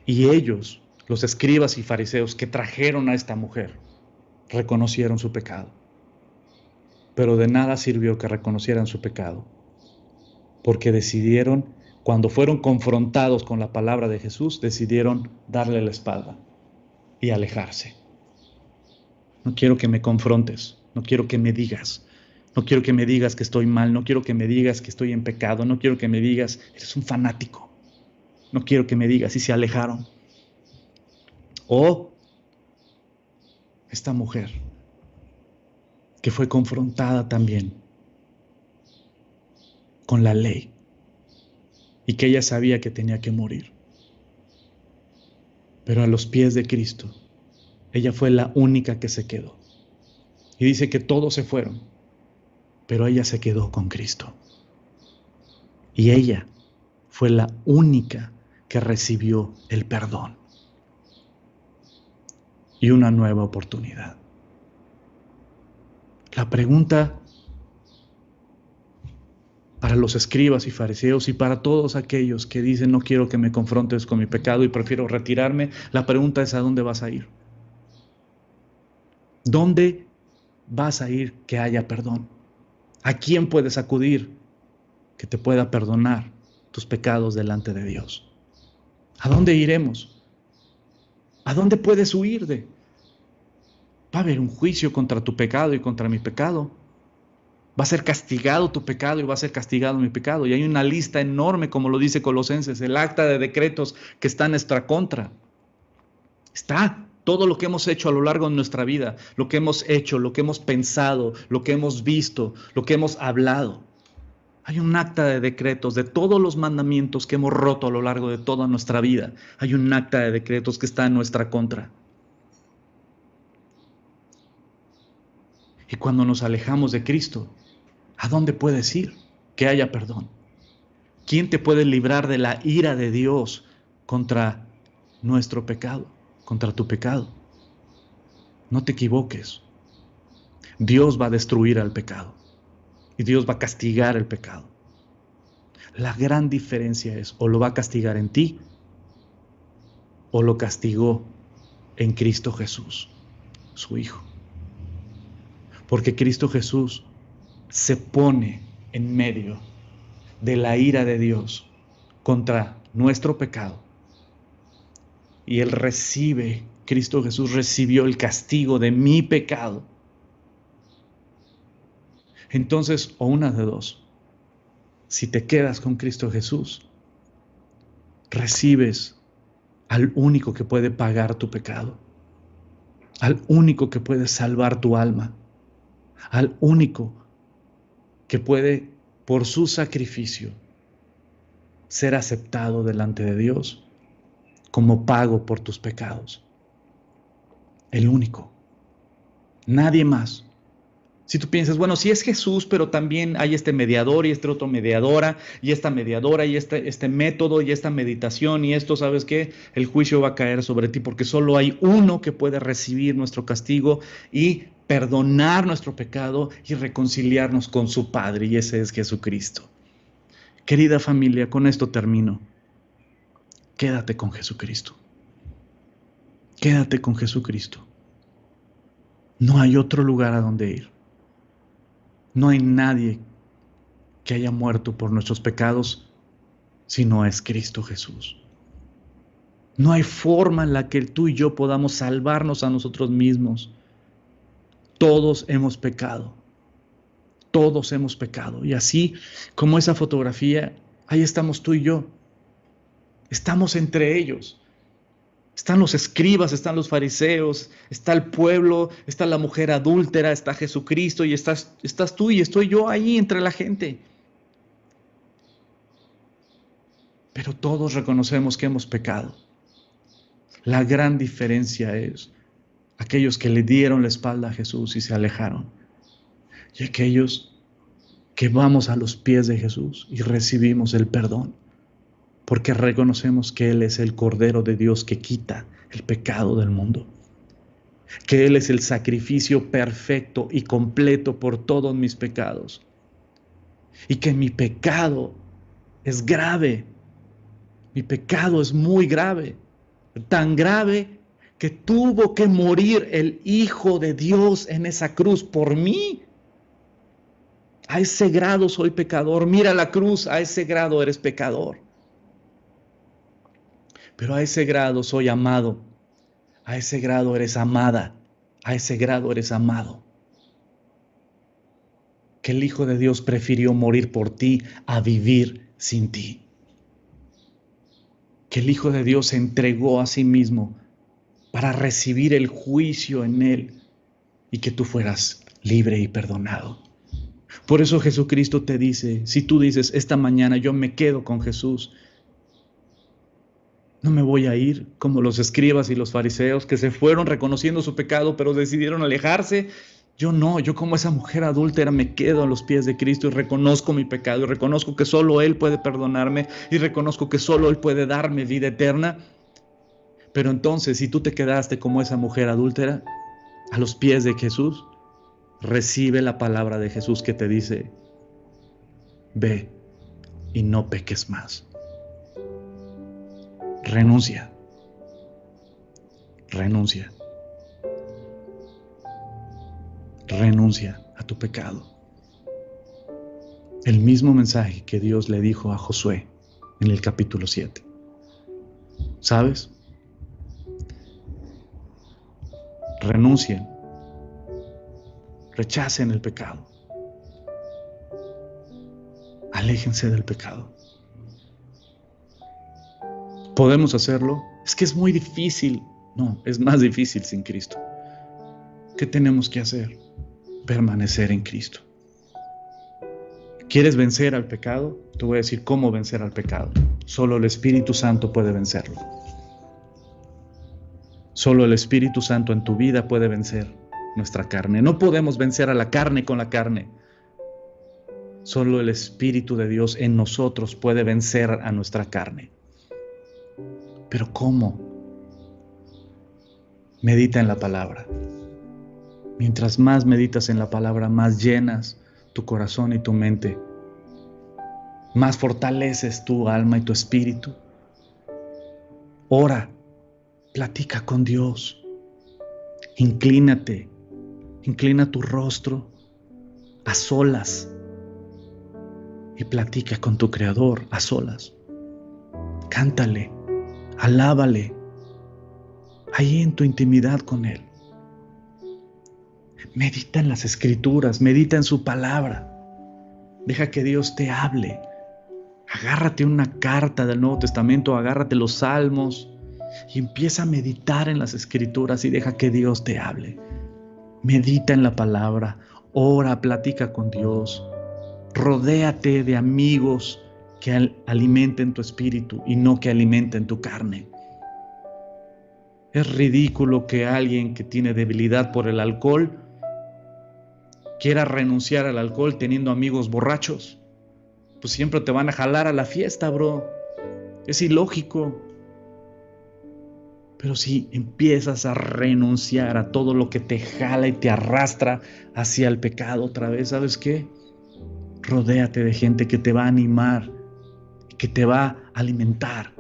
Y ellos, los escribas y fariseos que trajeron a esta mujer, reconocieron su pecado. Pero de nada sirvió que reconocieran su pecado, porque decidieron, cuando fueron confrontados con la palabra de Jesús, decidieron darle la espalda y alejarse. No quiero que me confrontes, no quiero que me digas, no quiero que me digas que estoy mal, no quiero que me digas que estoy en pecado, no quiero que me digas, eres un fanático, no quiero que me digas, y se alejaron. O esta mujer, que fue confrontada también con la ley y que ella sabía que tenía que morir. Pero a los pies de Cristo, ella fue la única que se quedó. Y dice que todos se fueron. pero ella se quedó con Cristo. Y ella fue la única que recibió el perdón y una nueva oportunidad. La pregunta para los escribas y fariseos y para todos aquellos que dicen no quiero que me confrontes con mi pecado y prefiero retirarme, la pregunta es ¿a dónde vas a ir? ¿Dónde vas a ir que haya perdón? ¿A quién puedes acudir que te pueda perdonar tus pecados delante de Dios? ¿A dónde iremos? ¿A dónde puedes huir de? Va a haber un juicio contra tu pecado y contra mi pecado. Va a ser castigado tu pecado y va a ser castigado mi pecado. Y hay una lista enorme, como lo dice Colosenses, el acta de decretos que está en nuestra contra. Está todo lo que hemos hecho a lo largo de nuestra vida, lo que hemos hecho, lo que hemos pensado, lo que hemos visto, lo que hemos hablado. Hay un acta de decretos de todos los mandamientos que hemos roto a lo largo de toda nuestra vida. Hay un acta de decretos que está en nuestra contra. Y cuando nos alejamos de Cristo, ¿a dónde puedes ir que haya perdón? ¿Quién te puede librar de la ira de Dios contra nuestro pecado, contra tu pecado? No te equivoques. Dios va a destruir al pecado y Dios va a castigar el pecado. La gran diferencia es o lo va a castigar en ti o lo castigó en Cristo Jesús, su Hijo. Porque Cristo Jesús se pone en medio de la ira de Dios contra nuestro pecado. Y Él Cristo Jesús recibió el castigo de mi pecado. Entonces, o una de dos, si te quedas con Cristo Jesús, recibes al único que puede pagar tu pecado, al único que puede salvar tu alma, al único que puede, por su sacrificio, ser aceptado delante de Dios como pago por tus pecados. El único. Nadie más. Si tú piensas, bueno, sí es Jesús, pero también hay este mediador y este otro mediadora y este método y esta meditación y esto, ¿sabes qué? El juicio va a caer sobre ti porque solo hay uno que puede recibir nuestro castigo y perdonar nuestro pecado y reconciliarnos con su Padre, y ese es Jesucristo. Querida familia, con esto termino. Quédate con Jesucristo. Quédate con Jesucristo. No hay otro lugar a donde ir. No hay nadie que haya muerto por nuestros pecados si no es Cristo Jesús. No hay forma en la que tú y yo podamos salvarnos a nosotros mismos. Todos hemos pecado. Todos hemos pecado. Y así como esa fotografía, ahí estamos tú y yo. Estamos entre ellos. Están los escribas, están los fariseos, está el pueblo, está la mujer adúltera, está Jesucristo y estás tú y estoy yo ahí entre la gente. Pero todos reconocemos que hemos pecado. La gran diferencia es aquellos que le dieron la espalda a Jesús y se alejaron, y aquellos que vamos a los pies de Jesús y recibimos el perdón, porque reconocemos que Él es el Cordero de Dios que quita el pecado del mundo, que Él es el sacrificio perfecto y completo por todos mis pecados, y que mi pecado es grave, mi pecado es muy grave, tan grave que tuvo que morir el Hijo de Dios en esa cruz por mí. A ese grado soy pecador. Mira la cruz, a ese grado eres pecador. Pero a ese grado soy amado. A ese grado eres amada. A ese grado eres amado. Que el Hijo de Dios prefirió morir por ti a vivir sin ti. Que el Hijo de Dios se entregó a sí mismo para recibir el juicio en Él y que tú fueras libre y perdonado. Por eso Jesucristo te dice, si tú dices, esta mañana yo me quedo con Jesús, no me voy a ir como los escribas y los fariseos que se fueron reconociendo su pecado, pero decidieron alejarse Yo no, yo como esa mujer adúltera me quedo a los pies de Cristo y reconozco mi pecado y reconozco que solo Él puede perdonarme y reconozco que solo Él puede darme vida eterna. Pero entonces, si tú te quedaste como esa mujer adúltera a los pies de Jesús, recibe la palabra de Jesús que te dice: ve y no peques más. Renuncia, renuncia, renuncia a tu pecado. El mismo mensaje que Dios le dijo a Josué en el capítulo 7. ¿Sabes? Renuncien, rechacen el pecado, aléjense del pecado. ¿Podemos hacerlo? Es que es muy difícil. No, es más difícil sin Cristo. ¿Qué tenemos que hacer? Permanecer en Cristo. ¿Quieres vencer al pecado? Te voy a decir cómo vencer al pecado. Solo el Espíritu Santo puede vencerlo. Solo el Espíritu Santo en tu vida puede vencer nuestra carne. No podemos vencer a la carne con la carne. Solo el Espíritu de Dios en nosotros puede vencer a nuestra carne. ¿Pero cómo? Medita en la palabra. Mientras más meditas en la palabra, más llenas tu corazón y tu mente. Más fortaleces tu alma y tu espíritu. Ora, platica con Dios. Inclínate, inclina tu rostro a solas y platica con tu Creador a solas. Cántale, alábale, ahí en tu intimidad con Él. Medita en las Escrituras, medita en su palabra. Deja que Dios te hable. Agárrate una carta del Nuevo Testamento, agárrate los Salmos y empieza a meditar en las Escrituras y deja que Dios te hable. Medita en la palabra, ora, platica con Dios. Rodéate de amigos que alimenten tu espíritu y no que alimenten tu carne. Es ridículo que alguien que tiene debilidad por el alcohol quiera renunciar al alcohol teniendo amigos borrachos. Pues siempre te van a jalar a la fiesta, bro. Es ilógico. Pero si empiezas a renunciar a todo lo que te jala y te arrastra hacia el pecado otra vez, ¿sabes qué? Rodéate de gente que te va a animar, que te va a alimentar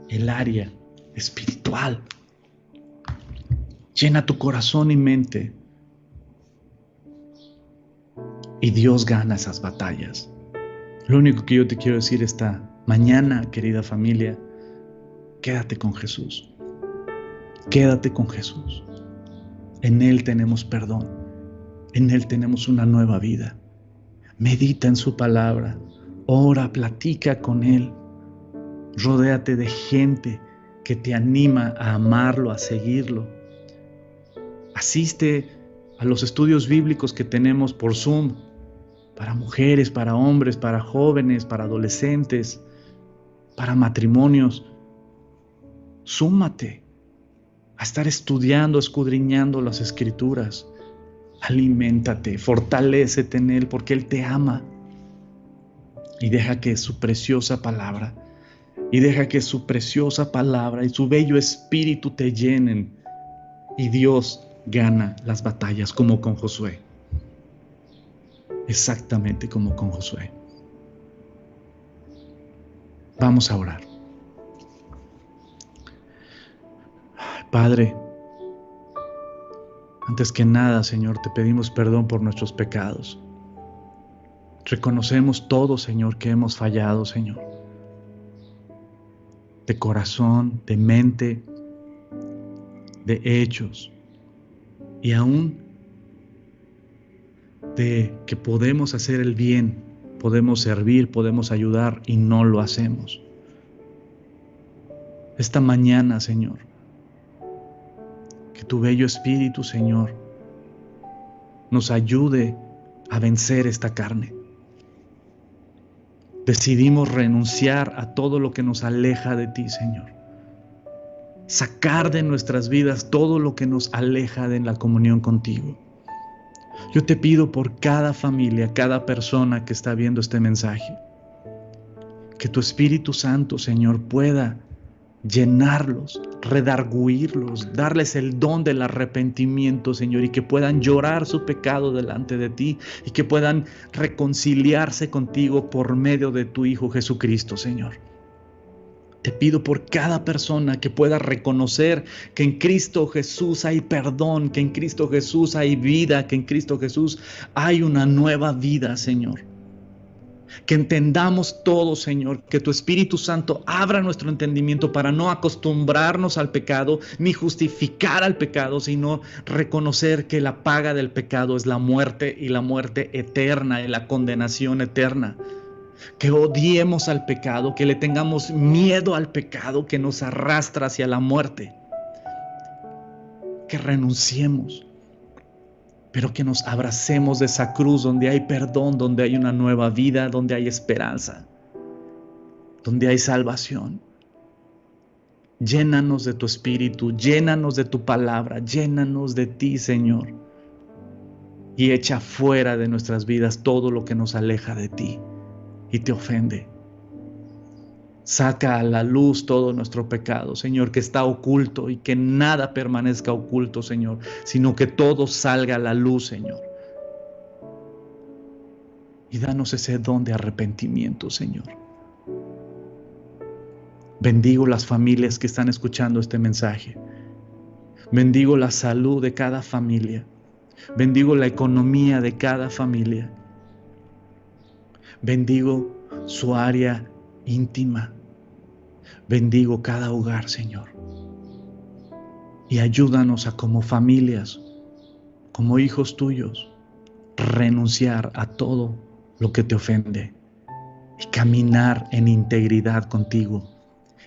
el área espiritual. Llena tu corazón y mente. Y Dios gana esas batallas. Lo único que yo te quiero decir esta mañana, querida familia, quédate con Jesús. Quédate con Jesús. En Él tenemos perdón. En Él tenemos una nueva vida. Medita en su palabra. Ora, platica con Él. Rodéate de gente que te anima a amarlo, a seguirlo. Asiste a los estudios bíblicos que tenemos por Zoom, para mujeres, para hombres, para jóvenes, para adolescentes, para matrimonios. Súmate a estar estudiando, escudriñando las Escrituras. Aliméntate, fortalécete en Él porque Él te ama. Y deja que su preciosa palabra, y su bello espíritu te llenen. Y Dios gana las batallas como con Josué. Exactamente como con Josué. Vamos a orar. Padre, antes que nada, Señor, te pedimos perdón por nuestros pecados. Reconocemos todo, Señor, que hemos fallado, Señor. De corazón, de mente, de hechos. Y aún de que podemos hacer el bien, podemos servir, podemos ayudar y no lo hacemos. Esta mañana, Señor, que tu bello Espíritu, Señor, nos ayude a vencer esta carne. Decidimos renunciar a todo lo que nos aleja de ti, Señor. Sacar de nuestras vidas todo lo que nos aleja de la comunión contigo. Yo te pido por cada familia, cada persona que está viendo este mensaje, que tu Espíritu Santo, Señor, pueda llenarlos, redarguirlos, darles el don del arrepentimiento, Señor, y que puedan llorar su pecado delante de ti y que puedan reconciliarse contigo por medio de tu Hijo Jesucristo, Señor. Te pido por cada persona que pueda reconocer que en Cristo Jesús hay perdón, que en Cristo Jesús hay vida, que en Cristo Jesús hay una nueva vida, Señor. Que entendamos todo, Señor, que tu Espíritu Santo abra nuestro entendimiento para no acostumbrarnos al pecado, ni justificar al pecado, sino reconocer que la paga del pecado es la muerte y la muerte eterna y la condenación eterna. Que odiemos al pecado, que le tengamos miedo al pecado que nos arrastra hacia la muerte. Que renunciemos, pero que nos abracemos de esa cruz donde hay perdón, donde hay una nueva vida, donde hay esperanza, donde hay salvación. Llénanos de tu Espíritu, llénanos de tu palabra, llénanos de ti, Señor, y echa fuera de nuestras vidas todo lo que nos aleja de ti y te ofende. Saca a la luz todo nuestro pecado, Señor, que está oculto, y que nada permanezca oculto, Señor, sino que todo salga a la luz, Señor. Y danos ese don de arrepentimiento, Señor. Bendigo las familias que están escuchando este mensaje. Bendigo la salud de cada familia. Bendigo la economía de cada familia. Bendigo su área íntima. Bendigo cada hogar, Señor. Y ayúdanos a, como familias, como hijos tuyos, renunciar a todo lo que te ofende y caminar en integridad contigo,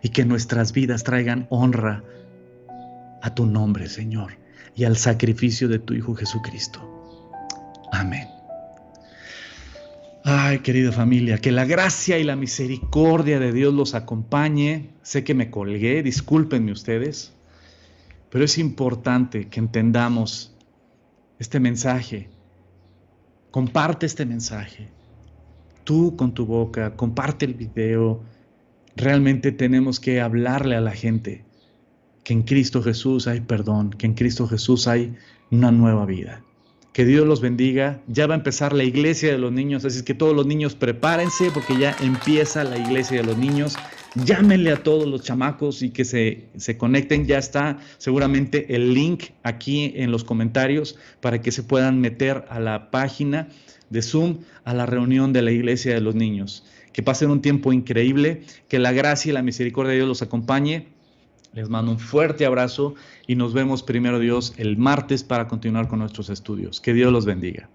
y que nuestras vidas traigan honra a tu nombre, Señor, y al sacrificio de tu Hijo Jesucristo. Amén. Ay, querida familia, que la gracia y la misericordia de Dios los acompañe. Sé que me colgué, discúlpenme ustedes, pero es importante que entendamos este mensaje. Comparte este mensaje. Tú con tu boca, comparte el video. Realmente tenemos que hablarle a la gente que en Cristo Jesús hay perdón, que en Cristo Jesús hay una nueva vida. Que Dios los bendiga. Ya va a empezar la iglesia de los niños, así es que todos los niños prepárense porque ya empieza la iglesia de los niños. Llámenle a todos los chamacos y que se conecten. Ya está seguramente el link aquí en los comentarios para que se puedan meter a la página de Zoom a la reunión de la iglesia de los niños. Que pasen un tiempo increíble, que la gracia y la misericordia de Dios los acompañe. Les mando un fuerte abrazo y nos vemos, primero Dios, el martes para continuar con nuestros estudios. Que Dios los bendiga.